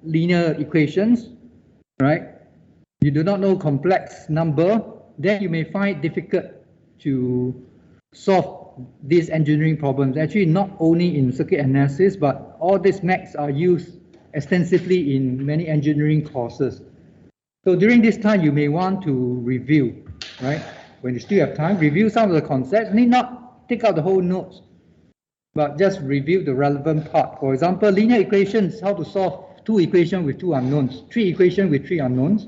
linear equations, right? You do not know complex number, then you may find it difficult to solve these engineering problems. Actually, not only in circuit analysis, but all these maths are used extensively in many engineering courses. So during this time, you may want to review, right? When you still have time, review some of the concepts. Need not take out the whole notes, but just review the relevant part. For example, linear equations, how to solve two equations with two unknowns, three equations with three unknowns.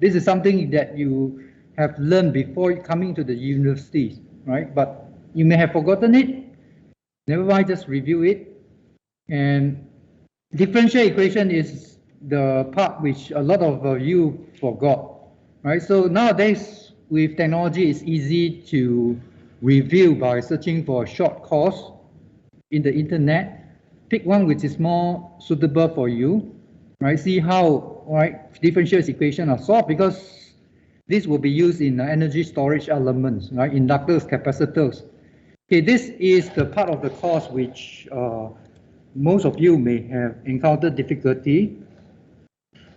This is something that you have learned before coming to the universities, right? But you may have forgotten it. Never mind, just review it. And differential equation is the part which a lot of you forgot, right? So nowadays, with technology, it's easy to review by searching for a short course in the internet. Pick one which is more suitable for you, right? See how, right, differential equations are solved, because this will be used in energy storage elements, right? Inductors, capacitors. Okay, this is the part of the course which most of you may have encountered difficulty.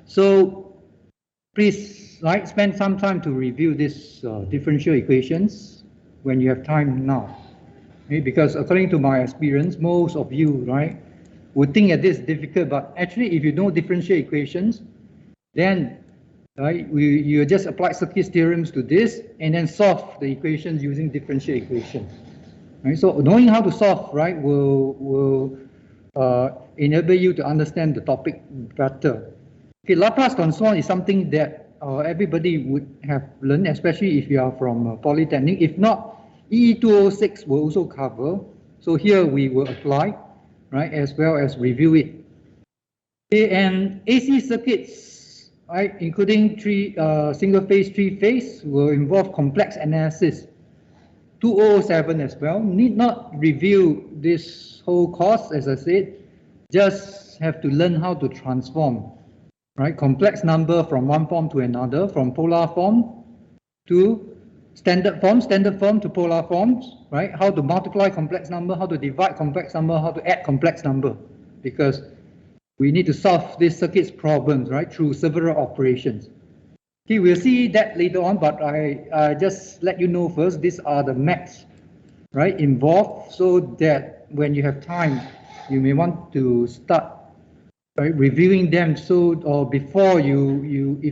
So please, right, spend some time to review these differential equations when you have time now. Okay, because according to my experience, most of you, right, would think that this is difficult, but actually if you know differential equations, then right, you just apply circuit theorems to this and then solve the equations using differential equations. Right, so knowing how to solve, right, will enable you to understand the topic better. Okay, Laplace transform is something that everybody would have learned, especially if you are from Polytechnic. If not, EE206 will also cover. So here we will apply, right, as well as review it. Okay, and AC circuits, right, including single phase, three phase, will involve complex analysis. 2007 as well. Need not review this whole course, as I said. Just have to learn how to transform, right? Complex number from one form to another, from polar form to standard form to polar forms, right? How to multiply complex number, how to divide complex number, how to add complex number, because we need to solve these circuits problems, right, through several operations. Okay, we'll see that later on, but I just let you know first, these are the maths, right, involved, so that when you have time, you may want to start, right, reviewing them. So, or before if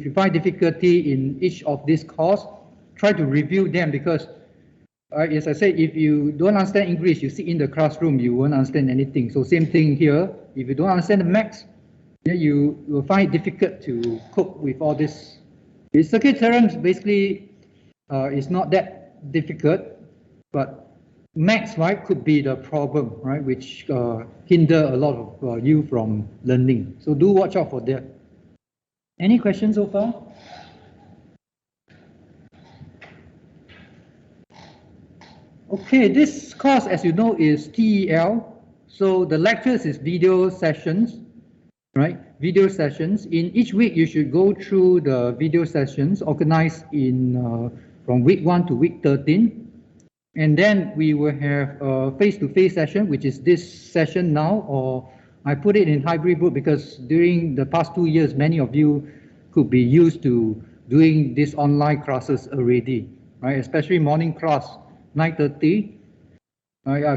you find difficulty in each of these course, try to review them, because, as I said, if you don't understand English, you sit in the classroom, you won't understand anything. So same thing here, if you don't understand the maths, then you will find it difficult to cope with all this. The circuit theorems basically is not that difficult, but maths, right, could be the problem, right, which hinder a lot of you from learning. So do watch out for that. Any questions so far? Okay, this course, as you know, is TEL. So the lectures is video sessions, right? Video sessions. In each week, you should go through the video sessions organized in from week 1 to week 13. And then we will have a face-to-face session, which is this session now, or I put it in hybrid group because during the past 2 years, many of you could be used to doing these online classes already, right? Especially morning class, 9:30.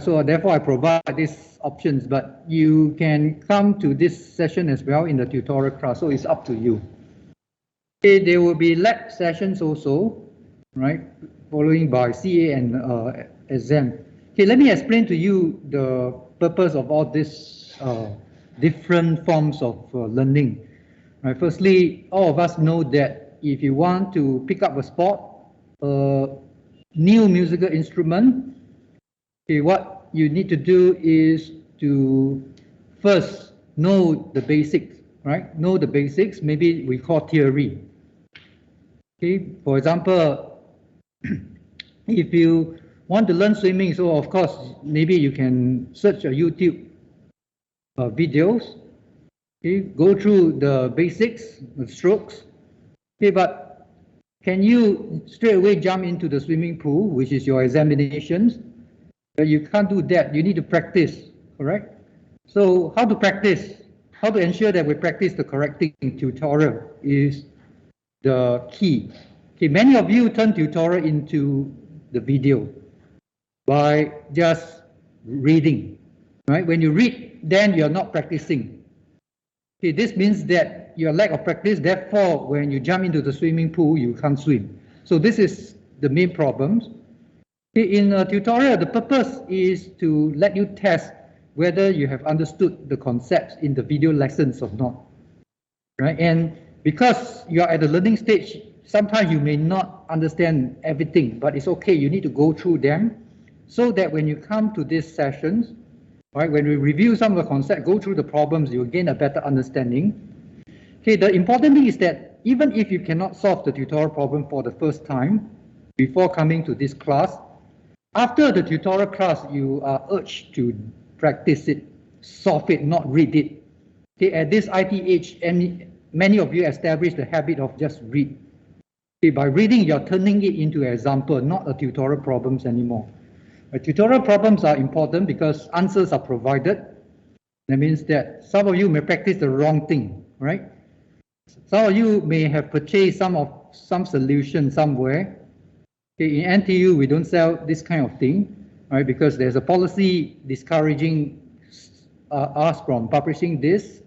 So therefore I provide these options, but you can come to this session as well in the tutorial class, so it's up to you. Okay, there will be lab sessions also, right, following by CA and exam. Okay, let me explain to you the purpose of all these different forms of learning. Right, firstly, all of us know that if you want to pick up a sport, new musical instrument, okay, what you need to do is to first know the basics, right? Know the basics, maybe we call theory. Okay, for example, if you want to learn swimming, so of course, maybe you can search YouTube videos, okay, go through the basics, the strokes, okay, but can you straight away jump into the swimming pool, which is your examinations? You can't do that. You need to practice, correct? So how to practice? how to ensure that we practice the correct thing in tutorial is the key. Okay, many of you turn tutorial into the video by just reading, right? When you read, then you're not practicing. Okay, this means that your lack of practice, therefore, when you jump into the swimming pool, you can't swim. So this is the main problem. Okay, in a tutorial, the purpose is to let you test whether you have understood the concepts in the video lessons or not, right? And because you are at the learning stage, sometimes you may not understand everything, but it's okay. You need to go through them so that when you come to these sessions, right, when we review some of the concepts, go through the problems, you'll gain a better understanding. Okay, the important thing is that even if you cannot solve the tutorial problem for the first time before coming to this class, after the tutorial class, you are urged to practice it, solve it, not read it. Okay, at this IT age, many of you establish the habit of just read. Okay, by reading, you're turning it into an example, not a tutorial problems anymore. Tutorial problems are important because answers are provided. That means that some of you may practice the wrong thing, right? Some of you may have purchased some solution somewhere. Okay, in NTU, we don't sell this kind of thing, right? Because there's a policy discouraging us from publishing this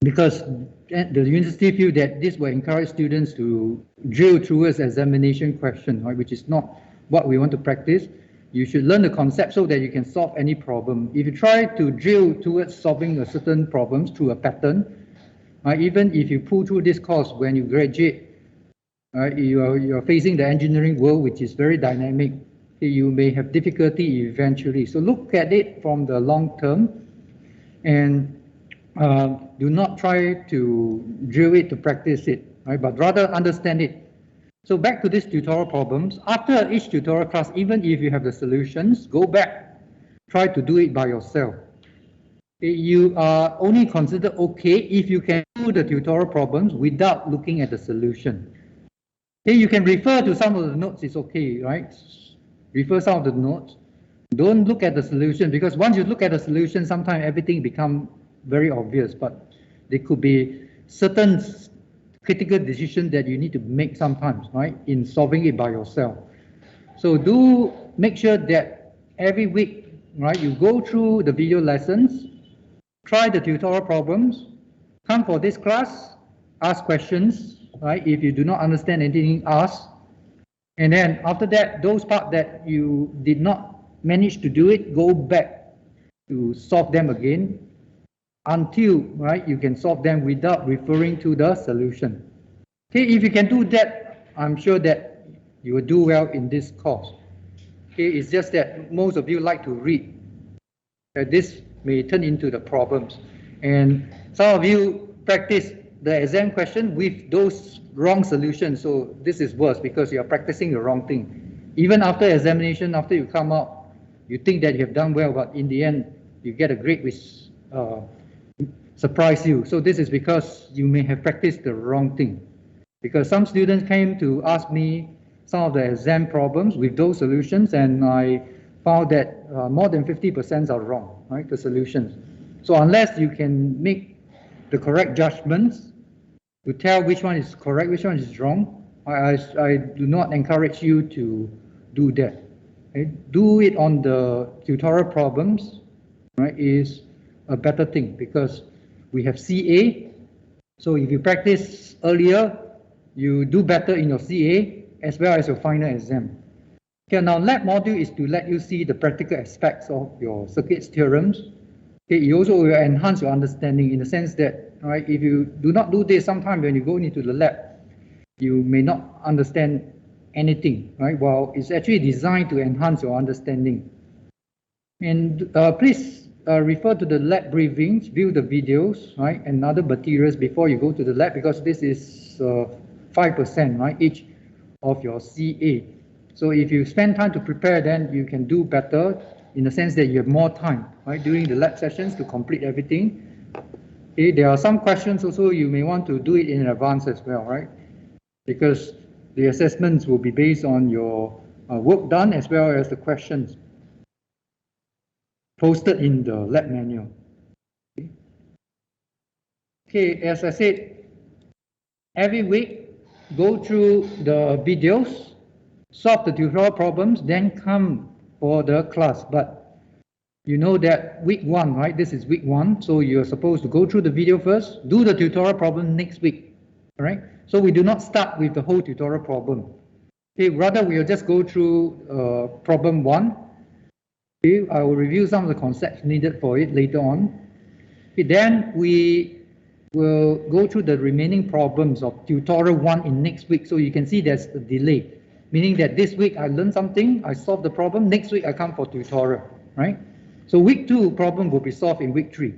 because the university feel that this will encourage students to drill towards examination question, right, which is not what we want to practice. You should learn the concept so that you can solve any problem. If you try to drill towards solving a certain problems through a pattern, even if you pull through this course when you graduate, you're facing the engineering world, which is very dynamic. You may have difficulty eventually. So look at it from the long term and do not try to drill it to practice it, right? But rather understand it. So back to these tutorial problems. After each tutorial class, even if you have the solutions, go back, try to do it by yourself. You are only considered okay if you can do the tutorial problems without looking at the solution. Okay, you can refer to some of the notes, it's okay, right? Refer some of the notes. Don't look at the solution, because once you look at the solution, sometimes everything becomes very obvious, but there could be certain critical decisions that you need to make sometimes, right, in solving it by yourself. So do make sure that every week, right, you go through the video lessons, try the tutorial problems, come for this class, ask questions, right? If you do not understand anything, ask. And then after that, those parts that you did not manage to do it, go back to solve them again until, right, you can solve them without referring to the solution. Okay, if you can do that, I'm sure that you will do well in this course. Okay, it's just that most of you like to read. This may turn into the problems. And some of you practice the exam question with those wrong solutions. So this is worse because you're practicing the wrong thing. Even after examination, after you come out, you think that you have done well, but in the end, you get a grade which surprise you. So this is because you may have practiced the wrong thing. Because some students came to ask me some of the exam problems with those solutions, and I found that more than 50% are wrong, right, the solutions. So unless you can make the correct judgments to tell which one is correct, which one is wrong, I do not encourage you to do that. Okay? Do it on the tutorial problems, right, is a better thing because we have CA. So if you practice earlier, you do better in your CA as well as your final exam. Okay, now lab module is to let you see the practical aspects of your circuits theorems. Okay, it also will enhance your understanding in the sense that, right, if you do not do this, sometimes when you go into the lab, you may not understand anything, right? Well, it's actually designed to enhance your understanding. And please refer to the lab briefings, view the videos, right, and other materials before you go to the lab, because this is 5%, right, each of your CA. So if you spend time to prepare, then you can do better in the sense that you have more time, right, during the lab sessions to complete everything. Okay, there are some questions also you may want to do it in advance as well, right, because the assessments will be based on your work done as well as the questions. posted in the lab manual. Okay, as I said, every week go through the videos, solve the tutorial problems, then come for the class. But you know that week 1, right? This is week 1, so you're supposed to go through the video first, do the tutorial problem next week, all right? So we do not start with the whole tutorial problem. Okay, rather we'll just go through problem 1. Okay, I will review some of the concepts needed for it later on. Okay, then we will go through the remaining problems of tutorial 1 in next week. So you can see there's a delay, meaning that this week I learned something, I solved the problem, next week I come for tutorial, right? So week 2 problem will be solved in week 3.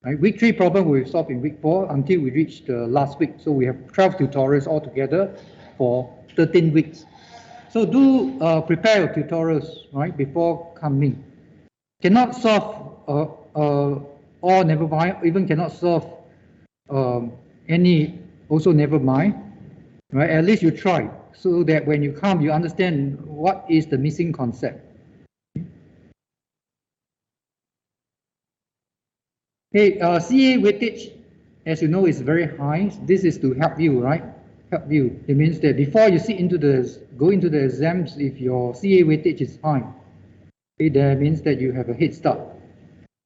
Right? Week 3 problem will be solved in week 4 until we reach the last week. So we have 12 tutorials altogether for 13 weeks. So do prepare your tutorials, right, before coming. Cannot solve or never mind, even cannot solve any, also never mind, right? At least you try, so that when you come, you understand what is the missing concept. Okay, CA weightage, as you know, is very high. This is to help you, right? Help you. It means that before you go into the exams, if your CA weightage is high, okay, that means that you have a head start.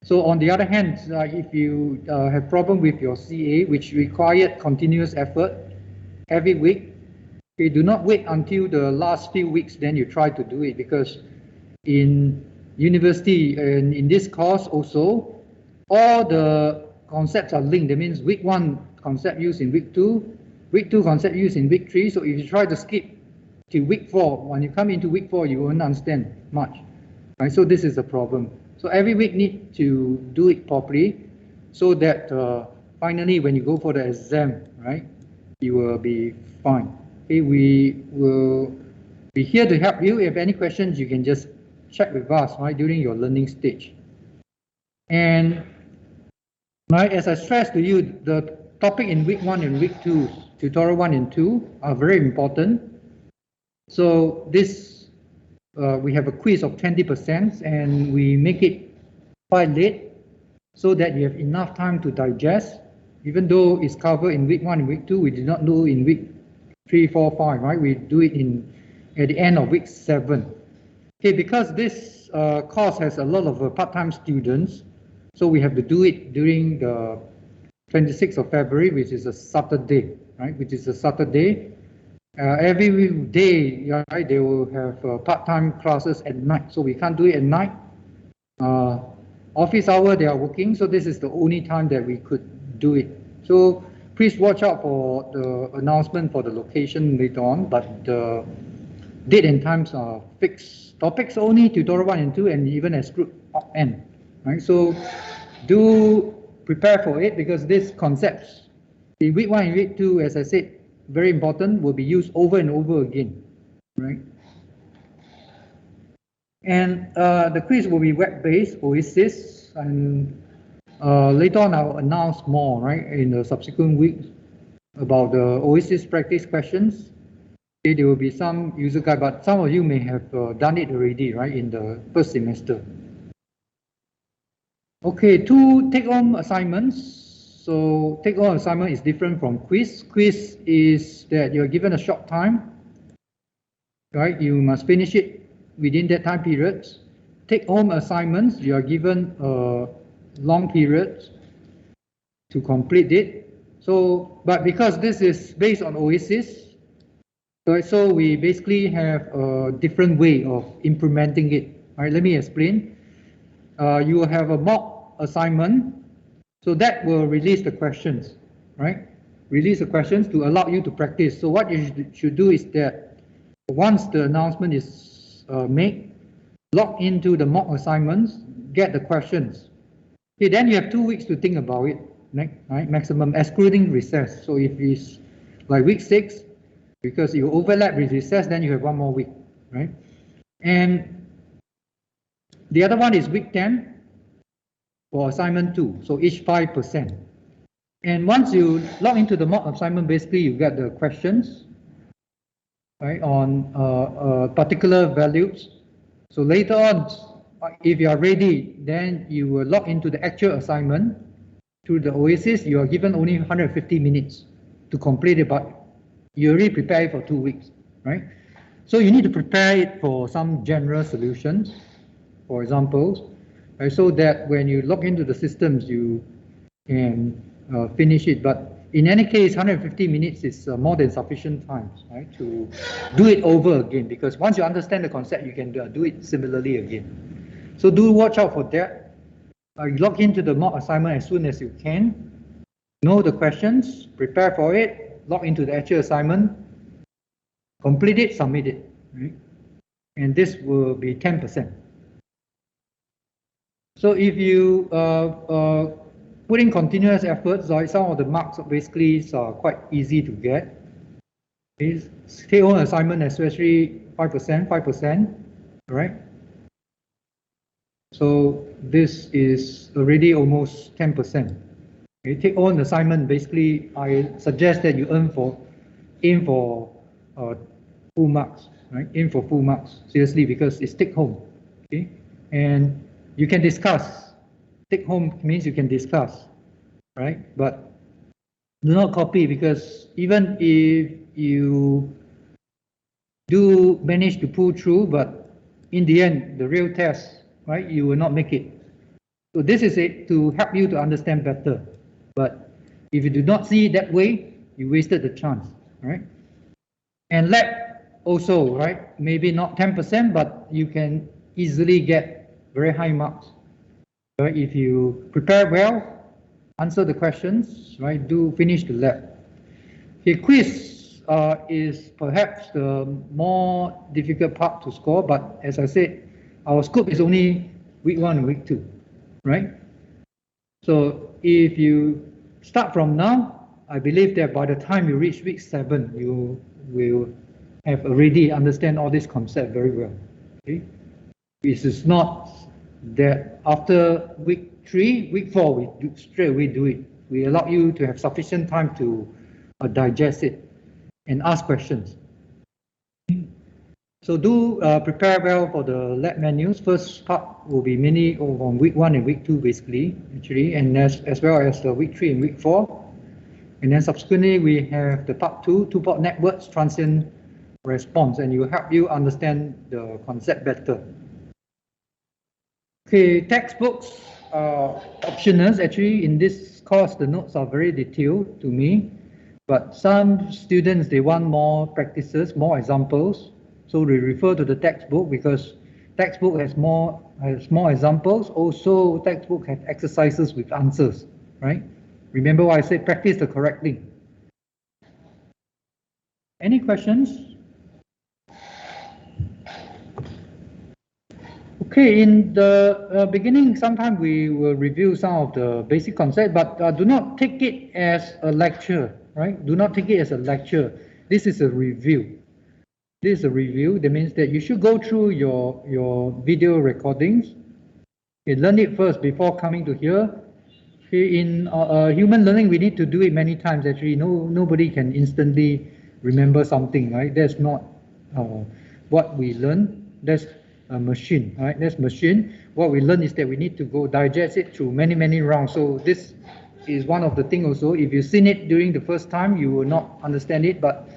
So on the other hand, if you have problem with your CA, which required continuous effort every week, okay, do not wait until the last few weeks, then you try to do it, because in university and in this course also, all the concepts are linked. That means week 1 concept used in week 2, week 2 concept used in week 3. So if you try to skip to week 4, when you come into week 4, you won't understand much, right? So this is a problem. So every week need to do it properly, so that finally when you go for the exam, right, you will be fine. Okay, we will be here to help you. If you have any questions, you can just check with us, right, during your learning stage. And right, as I stressed to you, the topic in week 1 and week 2, tutorial 1 and 2, are very important. So this we have a quiz of 20%, and we make it quite late so that you have enough time to digest. Even though it's covered in week 1 and week 2, we did not do in week 3, 4, 5, right? We do it at the end of week 7. Okay, because this course has a lot of part-time students, so we have to do it during the 26th of February, which is a Saturday, right? Which is a Saturday. Every day, right, they will have part-time classes at night, so we can't do it at night. Office hour, they are working, so this is the only time that we could do it. So please watch out for the announcement for the location later on, but the date and times are fixed. Topics only, tutorial 1 and 2, and even as group N, right? So do prepare for it, because these concepts in week 1 and week 2, as I said, very important, will be used over and over again, right? And the quiz will be web-based, OASIS, and later on I'll announce more, right, in the subsequent weeks about the OASIS practice questions. Okay, there will be some user guide, but some of you may have done it already, right, in the first semester. Okay, 2 take-home assignments. So take-home assignment is different from quiz. Quiz is that you're given a short time, right? You must finish it within that time period. Take-home assignments, you are given a long period to complete it. So, but because this is based on OASIS, right, so we basically have a different way of implementing it. All right, let me explain. You will have a mock assignment. So that will release the questions, right? Release the questions to allow you to practice. So what you should do is that once the announcement is made, log into the mock assignments, get the questions. Okay, then you have 2 weeks to think about it, right? Maximum, excluding recess. So if it's like week 6, because you overlap with recess, then you have 1 more week, right? And the other one is week 10. For assignment 2, so each 5%. And once you log into the mock assignment, basically you get the questions, right, on particular values. So later on, if you are ready, then you will log into the actual assignment through the Oasis. You are given only 150 minutes to complete it, but you already prepared it for 2 weeks, right? So you need to prepare it for some general solutions, for example, right, so that when you log into the systems, you can finish it. But in any case, 150 minutes is more than sufficient time, right, to do it over again, because once you understand the concept, you can do it similarly again. So do watch out for that. Log into the mock assignment as soon as you can. Know the questions, prepare for it, log into the actual assignment, complete it, submit it, right? And this will be 10%. So if you put in continuous efforts, some of the marks basically are quite easy to get. Take-home assignment, especially 5%, right? So this is already almost 10%. Okay, take-home assignment, basically, I suggest that you aim for full marks, right? Aim for full marks, seriously, because it's take-home. Okay, and you can discuss. Take home means you can discuss, right? But do not copy, because even if you do manage to pull through, but in the end, the real test, right, you will not make it. So this is it to help you to understand better. But if you do not see it that way, you wasted the chance, right? And lab also, right? Maybe not 10%, but you can easily get very high marks. Right? If you prepare well, answer the questions, right? Do finish the lab. Okay, quiz is perhaps the more difficult part to score, but as I said, our scope is only week 1 and week 2, right? So if you start from now, I believe that by the time you reach week 7, you will have already understand all this concept very well. Okay? This is not that after week 3, week 4, we straight away do it. We allow you to have sufficient time to digest it and ask questions. So do prepare well for the lab menus. First part will be mainly on week 1 and week 2, basically, actually, and as well as the week 3 and week 4. And then subsequently, we have the part 2, two-port networks, transient response, and it will help you understand the concept better. Okay, textbooks are optional. Actually, in this course, the notes are very detailed to me, but some students, they want more practices, more examples. So we refer to the textbook, because textbook has more examples. Also, textbook has exercises with answers, right? Remember what I said, practice the correct thing. Any questions? Okay, in the beginning, sometimes we will review some of the basic concepts, but do not take it as a lecture, right? Do not take it as a lecture. This is a review. This is a review. That means that you should go through your video recordings. Okay, learn it first before coming to here. Okay, in human learning, we need to do it many times. Actually, nobody can instantly remember something, right? That's not what we learn. That's a machine, right? That's machine. What we learn is that we need to go digest it through many rounds. So this is one of the things also. If you've seen it during the first time, you will not understand it, but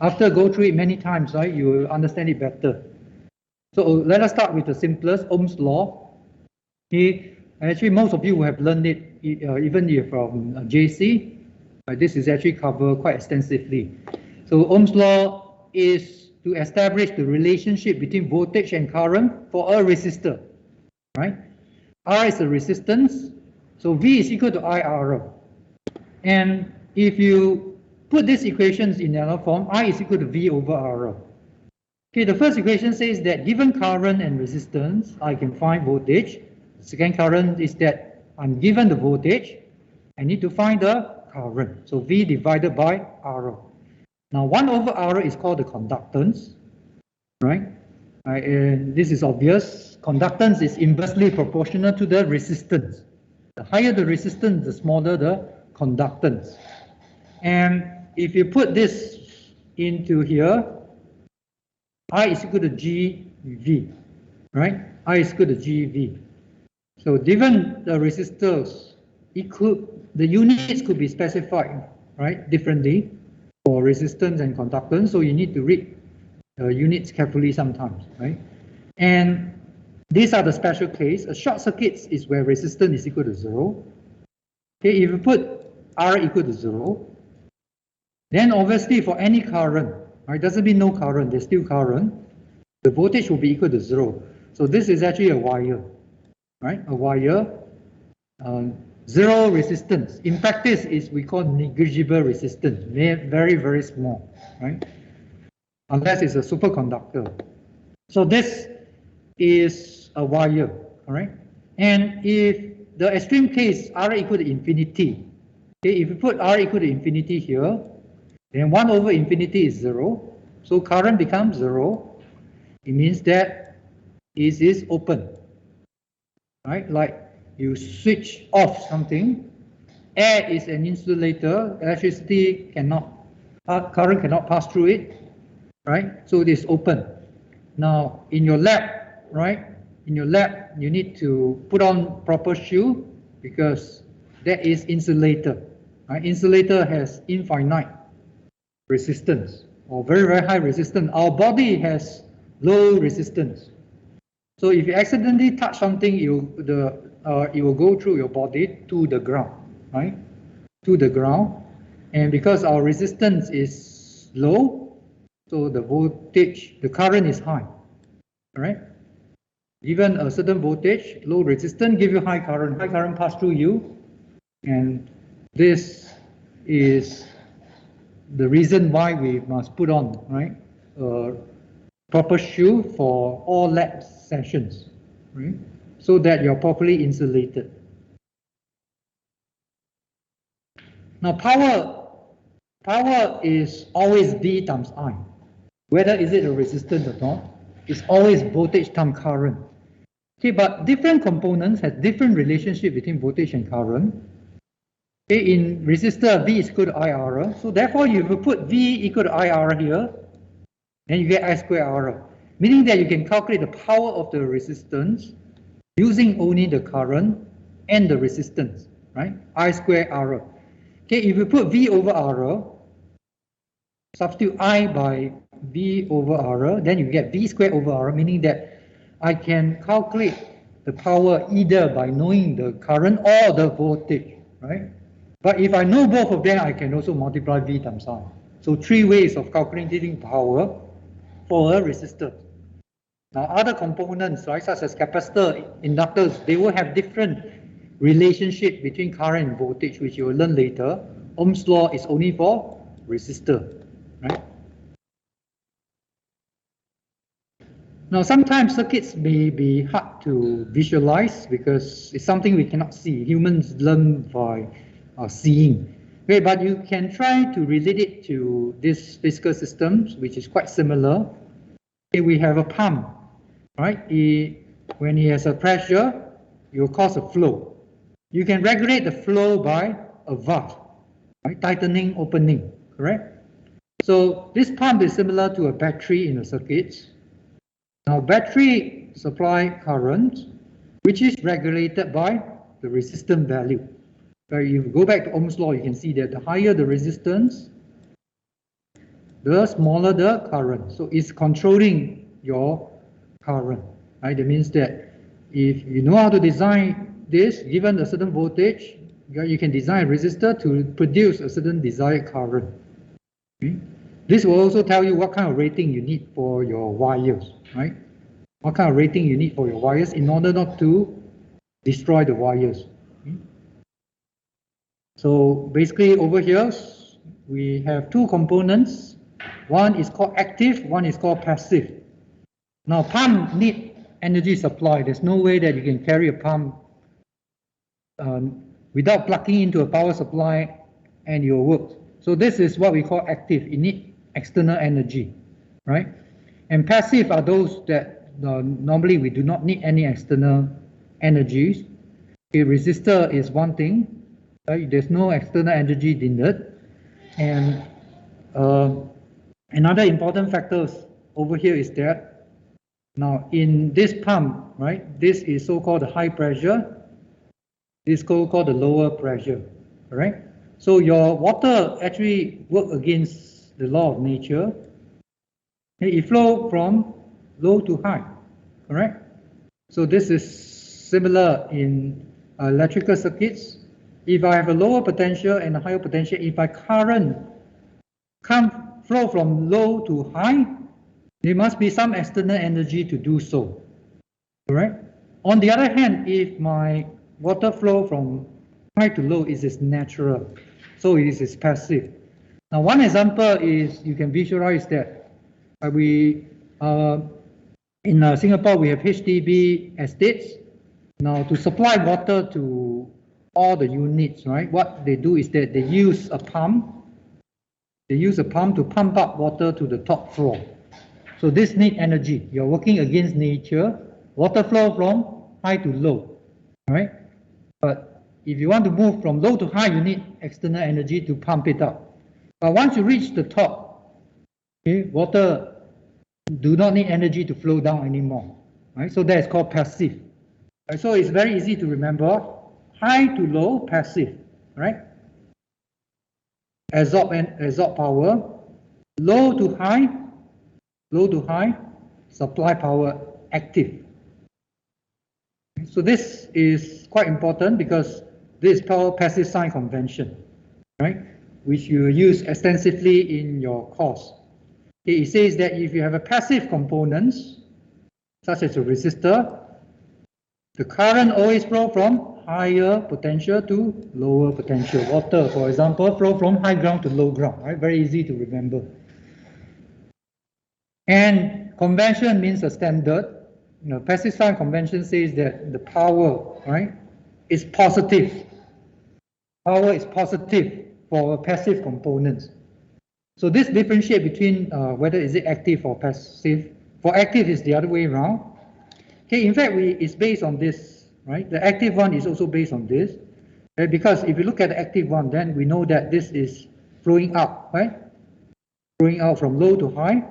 after go through it many times, right, you will understand it better. So let us start with the simplest, Ohm's law. Okay, actually most of you have learned it even if from JC. This is actually covered quite extensively. So Ohm's law is to establish the relationship between voltage and current for a resistor, right? R is the resistance, so V is equal to IR. And if you put these equations in another form, I is equal to V over R. Okay, the first equation says that given current and resistance, I can find voltage. The second current is that I'm given the voltage, I need to find the current. So V divided by R. Now 1 over R is called the conductance, right? And this is obvious. Conductance is inversely proportional to the resistance. The higher the resistance, the smaller the conductance. And if you put this into here, I is equal to GV. right? I is equal to GV. So given the resistors, the units could be specified, right, differently for resistance and conductance. So you need to read units carefully sometimes, right? And these are the special case. A short circuit is where resistance is equal to 0. Okay, if you put R equal to 0, then obviously for any current, right, doesn't mean no current, there's still current, the voltage will be equal to 0. So this is actually a wire, right? A wire, zero resistance. In practice, is we call negligible resistance, very, very small, right? Unless it's a superconductor. So this is a wire, all right? And if the extreme case R equal to infinity, okay, if you put R equal to infinity here, then 1 over infinity is 0. So current becomes 0. It means that it is open, right? Like you switch off something. Air is an insulator. Electricity cannot, current cannot pass through it, right? So it is open. Now in your lab, right? In your lab, you need to put on proper shoe because that is insulator. Right? Insulator has infinite resistance or very, very high resistance. Our body has low resistance. So if you accidentally touch something, it will go through your body to the ground, right? To the ground. And because our resistance is low, so the voltage, the current is high, all right? Given a certain voltage, low resistance give you high current pass through you, and this is the reason why we must put on, right, proper shoe for all lab sessions, right, so that you're properly insulated. Now power is always V times I. Whether is it a resistance or not, it's always voltage times current. Okay, but different components have different relationship between voltage and current. Okay, in resistor, V is equal to IR. So therefore, if you put V equal to IR here, then you get I square R, meaning that you can calculate the power of the resistance using only the current and the resistance, right? I square R. Okay, if you put V over R, substitute I by V over R, then you get V square over R, meaning that I can calculate the power either by knowing the current or the voltage, right? But if I know both of them, I can also multiply V times I. So 3 ways of calculating power for a resistor. Now other components, right, such as capacitor, inductors, they will have different relationship between current and voltage, which you will learn later. Ohm's law is only for resistor, right? Now sometimes circuits may be hard to visualize because it's something we cannot see. Humans learn by seeing. Okay, but you can try to relate it to these physical systems, which is quite similar. Okay, we have a pump, right? When it has a pressure, it will cause a flow. You can regulate the flow by a valve, right? Tightening, opening, correct? So this pump is similar to a battery in a circuit. Now battery supply current, which is regulated by the resistance value. So if you go back to Ohm's law, you can see that the higher the resistance, the smaller the current. So it's controlling your current, right? That means that if you know how to design this, given a certain voltage, you can design a resistor to produce a certain desired current. Okay? This will also tell you what kind of rating you need for your wires, right? What kind of rating you need for your wires in order not to destroy the wires. Okay? So basically over here, we have two components. One is called active, one is called passive. Now pump need energy supply. There's no way that you can carry a pump without plugging into a power supply and it will work. So this is what we call active. It needs external energy, right? And passive are those that normally we do not need any external energies. A resistor is one thing, right? There's no external energy needed. And another important factor over here is that Now in this pump, right, this is so-called the high pressure, this is called the lower pressure, correct? So your water actually work against the law of nature. It flow from low to high, correct? So this is similar in electrical circuits. If I have a lower potential and a higher potential, if my current can't flow from low to high, there must be some external energy to do so, correct? On the other hand, if my water flow from high to low, it is natural, so it is passive. Now, one example is you can visualize that in Singapore we have HDB estates. Now, to supply water to all the units, right? What they do is that they use a pump. They use a pump to pump up water to the top floor. So this needs energy. You're working against nature. Water flow from high to low, right? But if you want to move from low to high, you need external energy to pump it up. But once you reach the top, okay, water do not need energy to flow down anymore, right? So that is called passive. Right? So it's very easy to remember. High to low, passive, right? Absorb power. Low to high, supply power, active. So this is quite important because this is called passive sign convention, right? Which you use extensively in your course. Okay, it says that if you have a passive components, such as a resistor, the current always flow from higher potential to lower potential. Water, for example, flow from high ground to low ground, right? Very easy to remember. And convention means a standard. You know, passive sign convention says that the power, right, is positive. Power is positive for passive components. So this differentiate between whether is it active or passive. For active is the other way around. Okay, in fact, it's based on this, right? The active one is also based on this. Okay? Because if you look at the active one, then we know that this is flowing up, right? Flowing out from low to high.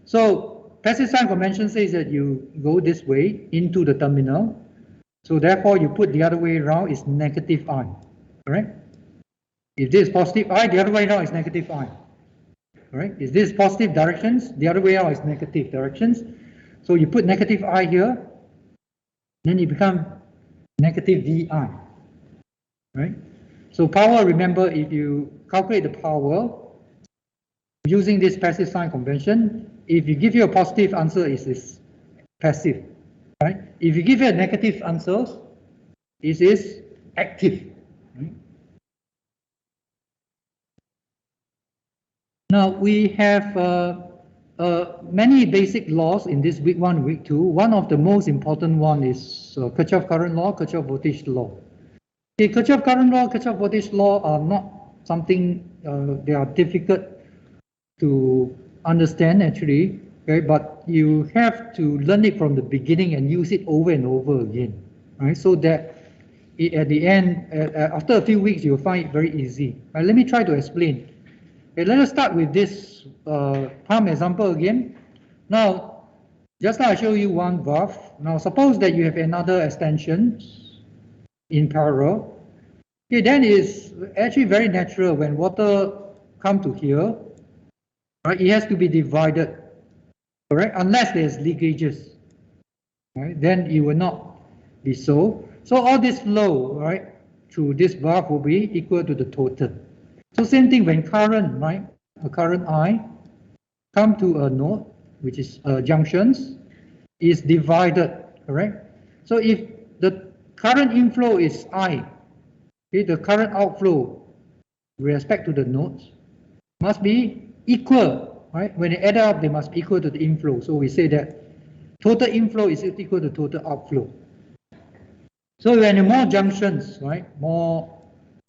So passive sign convention says that you go this way into the terminal. So therefore, you put the other way around is negative I, correct? If this is positive I, the other way around is negative I. Right? If this is positive directions, the other way around is negative directions. So you put negative I here, then it becomes negative VI. Right? So power, remember, if you calculate the power using this passive sign convention, if you give you a positive answer, it is passive. Right? If you give you a negative answer, it is active. Right? Now we have many basic laws in this week 1, week 2. One of the most important one is Kirchhoff current law, Kirchhoff voltage law. Okay, Kirchhoff current law, Kirchhoff voltage law are not something they are difficult to understand actually, okay, but you have to learn it from the beginning and use it over and over again, right? So that at the end, after a few weeks, you'll find it very easy. Right, let me try to explain. Okay, let us start with this pump example again. Now, just now I show you one valve. Now, suppose that you have another extension in parallel. Okay, then it's actually very natural when water come to here, right? It has to be divided, correct? Unless there's leakages, right? Then it will not be so. So all this flow, right, through this valve will be equal to the total. So same thing when current, right, a current I come to a node, which is junctions, is divided, correct? So if the current inflow is I, okay, the current outflow with respect to the nodes must be equal, right? When they add up, they must be equal to the inflow. So we say that total inflow is equal to total outflow. So when you have more junctions, right, more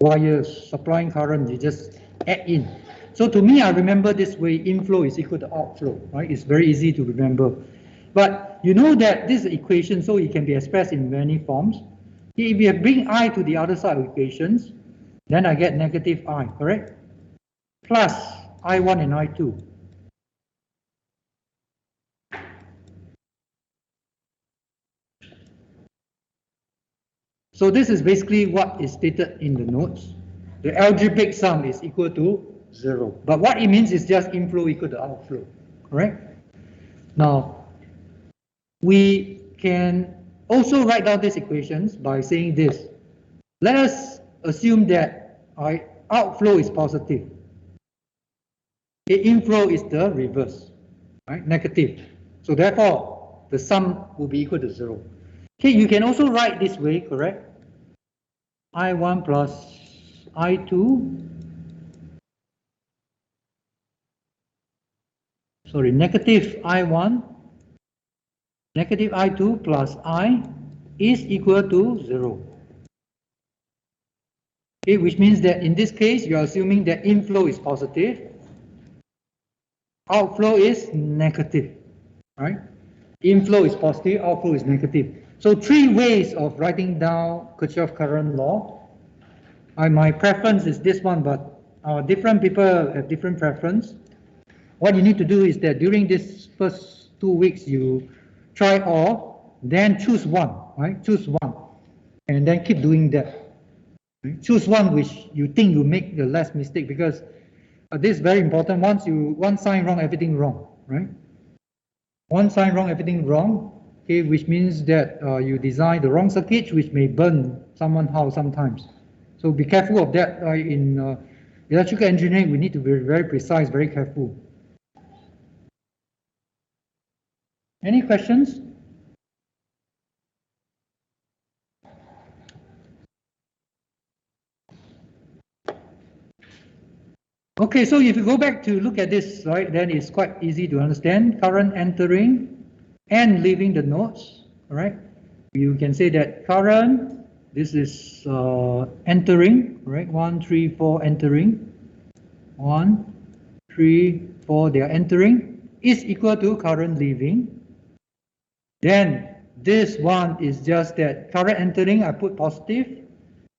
wires supplying current, you just add in. So to me, I remember this way, inflow is equal to outflow, right? It's very easy to remember. But you know that this equation, so it can be expressed in many forms. If you bring I to the other side of equations, then I get negative I, correct? Plus I1 and I2. So this is basically what is stated in the notes. The algebraic sum is equal to 0. But what it means is just inflow equal to outflow, correct? Now, we can also write down these equations by saying this. Let us assume that our outflow is positive. The inflow is the reverse, right? Negative. So therefore, the sum will be equal to 0. Okay, you can also write this way, correct? I1 plus I2, sorry, negative I1, negative I2 plus I is equal to 0. Okay, which means that in this case, you are assuming that inflow is positive, outflow is negative, right? Inflow is positive, outflow is negative. So 3 ways of writing down Kirchhoff current law. My preference is this one, but different people have different preference. What you need to do is that during this first 2 weeks, you try all, then choose one, right? Choose one, and then keep doing that. Right? Choose one which you think you make the less mistake, because this is very important. Once one sign wrong, everything wrong, right? One sign wrong, everything wrong. Okay, which means that you design the wrong circuit, which may burn someone's house sometimes. So be careful of that. In electrical engineering, we need to be very precise, very careful. Any questions? Okay, so if you go back to look at this, right, then it's quite easy to understand. Current entering and leaving the nodes, all right? You can say that current, this is entering, right? 1, 3, 4 entering. 1, 3, 4, they are entering, is equal to current leaving. Then this one is just that current entering, I put positive.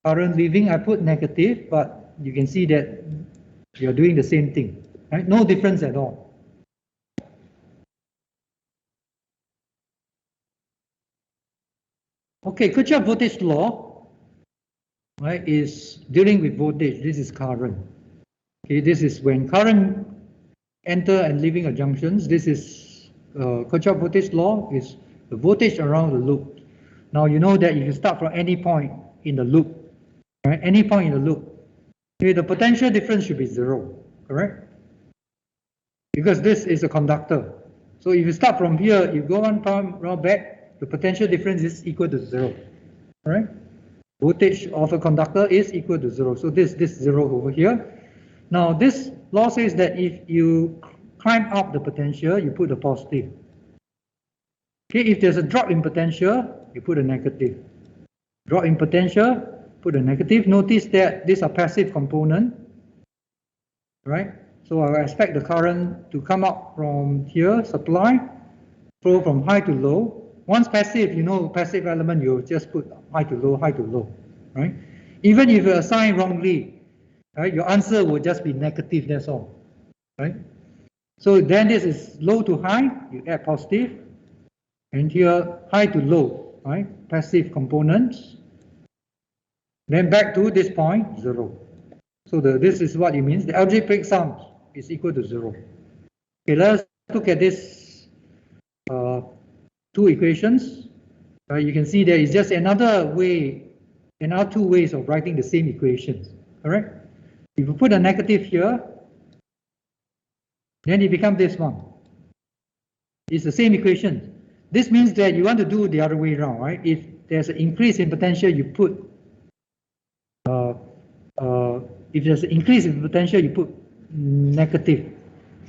Current leaving, I put negative, but you can see that you're doing the same thing, right? No difference at all. Okay, Kirchhoff voltage law, right, is dealing with voltage. This is current. Okay, this is when current enter and leaving a junctions. This is Kirchhoff voltage law, is the voltage around the loop. Now you know that you can start from any point in the loop, right? Any point in the loop. Okay, the potential difference should be 0, correct? Because this is a conductor. So if you start from here, you go one time round back, the potential difference is equal to 0. All right? Voltage of a conductor is equal to 0. So this 0 over here. Now this law says that if you climb up the potential, you put a positive. Okay, if there's a drop in potential, you put a negative. Drop in potential, put a negative. Notice that these are passive component, right? So I expect the current to come up from here, supply, flow from high to low. Once passive, you know, passive element, you just put high to low, right? Even if you assign wrongly, right, your answer will just be negative, that's all, right? So then this is low to high, you add positive, and here high to low, right? Passive components. Then back to this point, 0. So this is what it means. The algebraic sum is equal to 0. Okay, let's look at this 2 equations. You can see there is just another way, another 2 ways of writing the same equations, correct? If you put a negative here, then it becomes this one. It's the same equation. This means that you want to do the other way around, right? If there's an increase in potential, you put if there's an increase in potential, you put negative.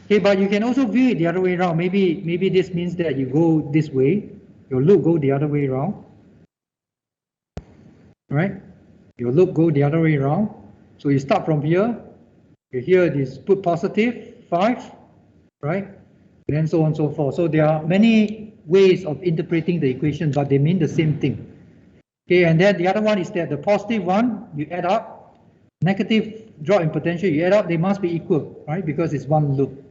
Okay, but you can also view it the other way around. Maybe this means that you go this way, your loop go the other way around, right? Your loop go the other way around. So you start from here. Here it is put positive 5, right? And so on and so forth. So there are many ways of interpreting the equation, but they mean the same thing. Okay, and then the other one is that the positive one, you add up, negative drop in potential, you add up, they must be equal, right? Because it's one loop.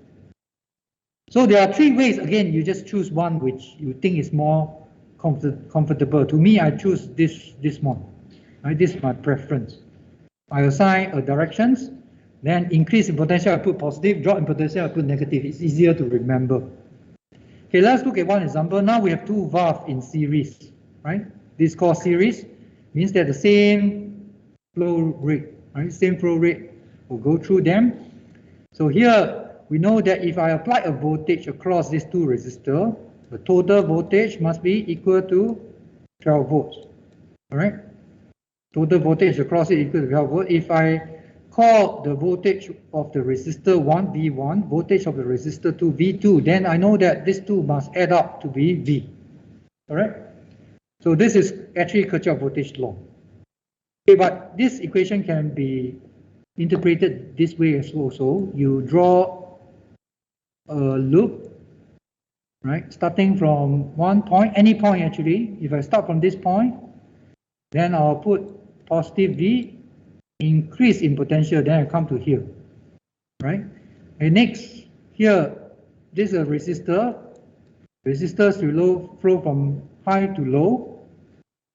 So there are 3 ways. Again, you just choose one which you think is more comfortable. To me, I choose this one. Right? This is my preference. I assign a directions, then increase in potential I put positive, drop in potential I put negative. It's easier to remember. Okay, let's look at one example. Now we have two valves in series, right? This is called series, means they're the same flow rate, right? Same flow rate will go through them. So here we know that if I apply a voltage across these two resistors, the total voltage must be equal to 12 volts. All right? Total voltage across it equal to 12 volts. If I call the voltage of the resistor 1 V1, voltage of the resistor 2 V2, then I know that these two must add up to be V. All right? So this is actually Kirchhoff voltage law. Okay, but this equation can be interpreted this way as well. So you draw a loop, right? Starting from one point, any point actually. If I start from this point, then I'll put positive V, increase in potential, then I come to here, right? And next, here, this is a resistor. Resistors will flow from high to low,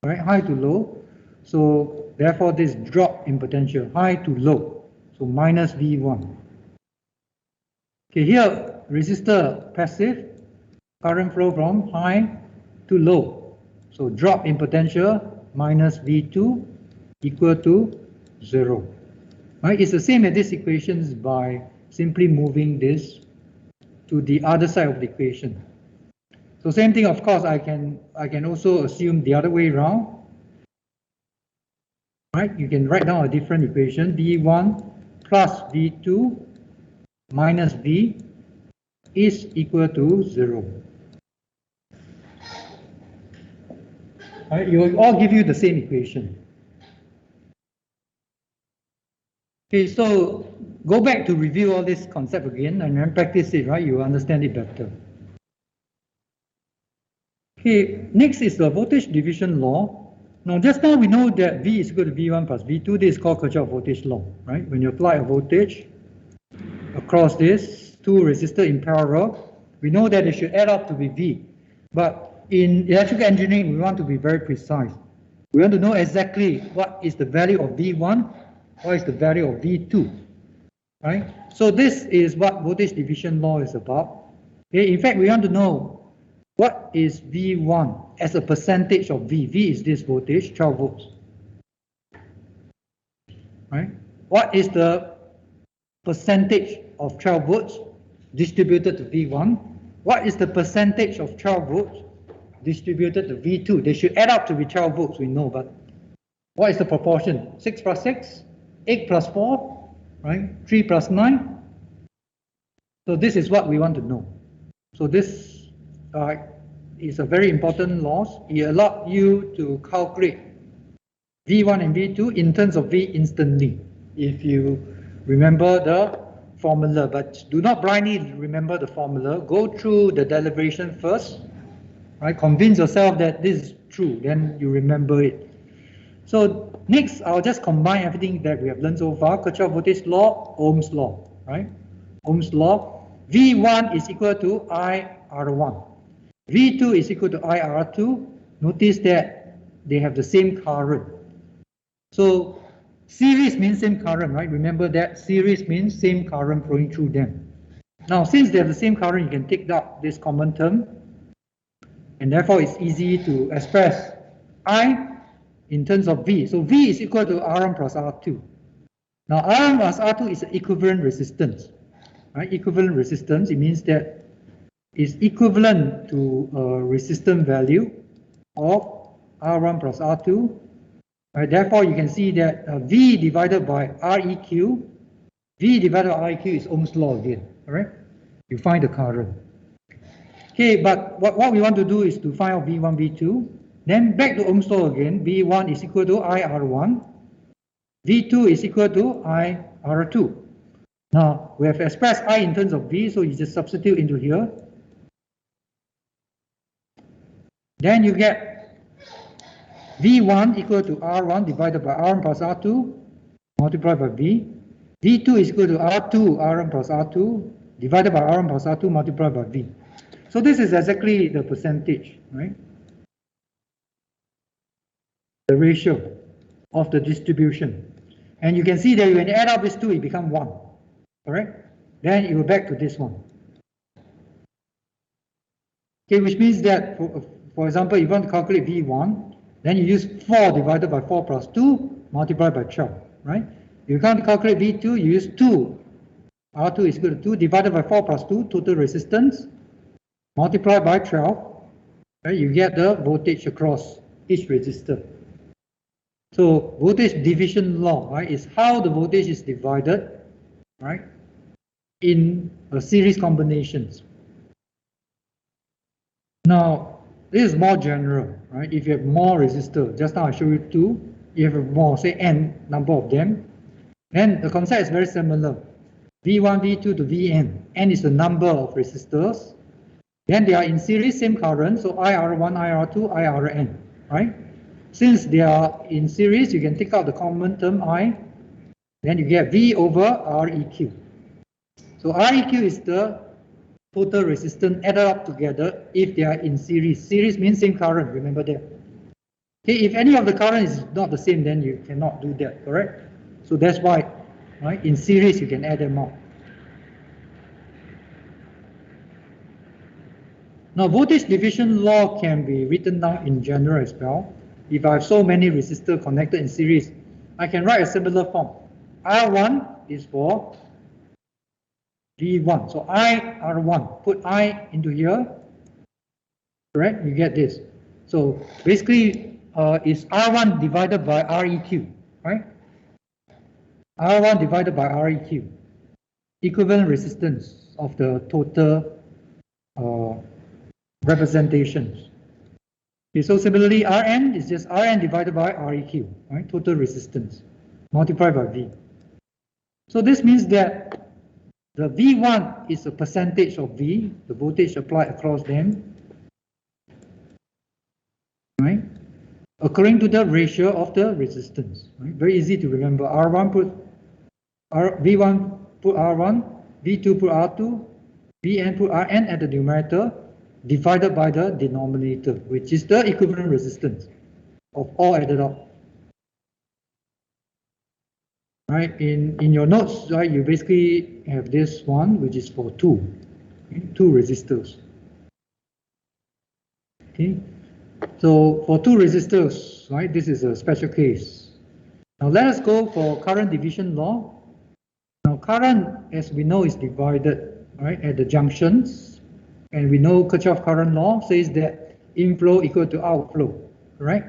right? High to low. So therefore, this drop in potential, high to low, so minus V1. Okay, here, resistor passive, current flow from high to low. So drop in potential minus V2 equal to 0. Right? It's the same as these equations by simply moving this to the other side of the equation. So same thing, of course, I can also assume the other way around. Right? You can write down a different equation, V1 plus V2 minus V is equal to 0. Right? It will all give you the same equation. Okay, so go back to review all this concept again and then practice it, right? You will understand it better. Okay, next is the voltage division law. Now, just now we know that V is equal to V1 plus V2. This is called Kirchhoff voltage law, right? When you apply a voltage across these two resistors in parallel, we know that it should add up to be V. But in electrical engineering, we want to be very precise. We want to know exactly what is the value of V1, what is the value of V2, right? So this is what voltage division law is about. Okay, in fact, we want to know what is V1 as a percentage of V. V is this voltage, 12 volts. Right? What is the percentage of 12 volts distributed to V1? What is the percentage of 12 volts distributed to V2? They should add up to be 12 volts, we know, but what is the proportion? 6 plus 6, 8 plus 4, right? 3 plus 9. So this is what we want to know. So this is a very important law. It allows you to calculate V1 and V2 in terms of V instantly, if you remember the formula. But do not blindly remember the formula. Go through the derivation first, right? Convince yourself that this is true, then you remember it. So next, I'll just combine everything that we have learned so far. Kirchhoff voltage law, Ohm's law, right? Ohm's law. V1 is equal to IR1. V2 is equal to IR2. Notice that they have the same current. So series means same current, right? Remember that series means same current flowing through them. Now, since they have the same current, you can take out this common term, and therefore it's easy to express I in terms of V. So V is equal to R1 plus R2. Now R1 plus R2 is equivalent resistance, right? Equivalent resistance, it means that is equivalent to a resistance value of R1 plus R2. Right, therefore, you can see that V divided by Req, V divided by Req is Ohm's law again. All right, you find the current. Okay, but what we want to do is to find out V1, V2. Then back to Ohm's law again. V1 is equal to IR1. V2 is equal to IR2. Now we have expressed I in terms of V, so you just substitute into here. Then you get V1 equal to R1 divided by R1 plus R2 multiplied by V. V2 is equal to R2 R1 plus R2 divided by R1 plus R2 multiplied by V. So this is exactly the percentage, right? The ratio. of the distribution. And you can see that when you add up these two, it becomes 1. Correct? Then you go back to this one. Okay, which means that, for example, if you want to calculate V1, then you use 4 divided by 4 plus 2 multiplied by 12, right? If you want to calculate V2, you use 2. R2 is equal to 2 divided by 4 plus 2, total resistance, multiplied by 12, right? You get the voltage across each resistor. So voltage division law, right, is how the voltage is divided, right, in a series combinations. Now, this is more general, right? If you have more resistors, just now I showed you 2, you have more, say n number of them, then the concept is very similar. V1, V2 to Vn. N is the number of resistors. Then they are in series, same current, so IR1, IR2, IRN, right? Since they are in series, you can take out the common term I, then you get V over Req. So Req is the total resistance added up together if they are in series. Series means same current, remember that. Okay, if any of the current is not the same, then you cannot do that, correct? So that's why, right, in series you can add them up. Now, voltage division law can be written down in general as well. If I have so many resistors connected in series, I can write a similar form. R1 is for V1. So IR1, put I into here, correct? You get this. So basically, it's R1 divided by Req, right? R1 divided by Req, equivalent resistance of the total representations. Okay, so similarly, Rn is just Rn divided by Req, right? Total resistance multiplied by V. So this means that the V1 is a percentage of V, the voltage applied across them, right? According to the ratio of the resistance. Right? Very easy to remember. R1 put V1 put R1, V2 put R2, Vn put Rn at the numerator, divided by the denominator, which is the equivalent resistance of all added up. Right, in your notes, right, you basically have this one, which is for two resistors. Okay, so for 2 resistors, right, this is a special case. Now let us go for current division law. Now current, as we know, is divided, right, at the junctions, and we know Kirchhoff current law says that inflow equal to outflow, right?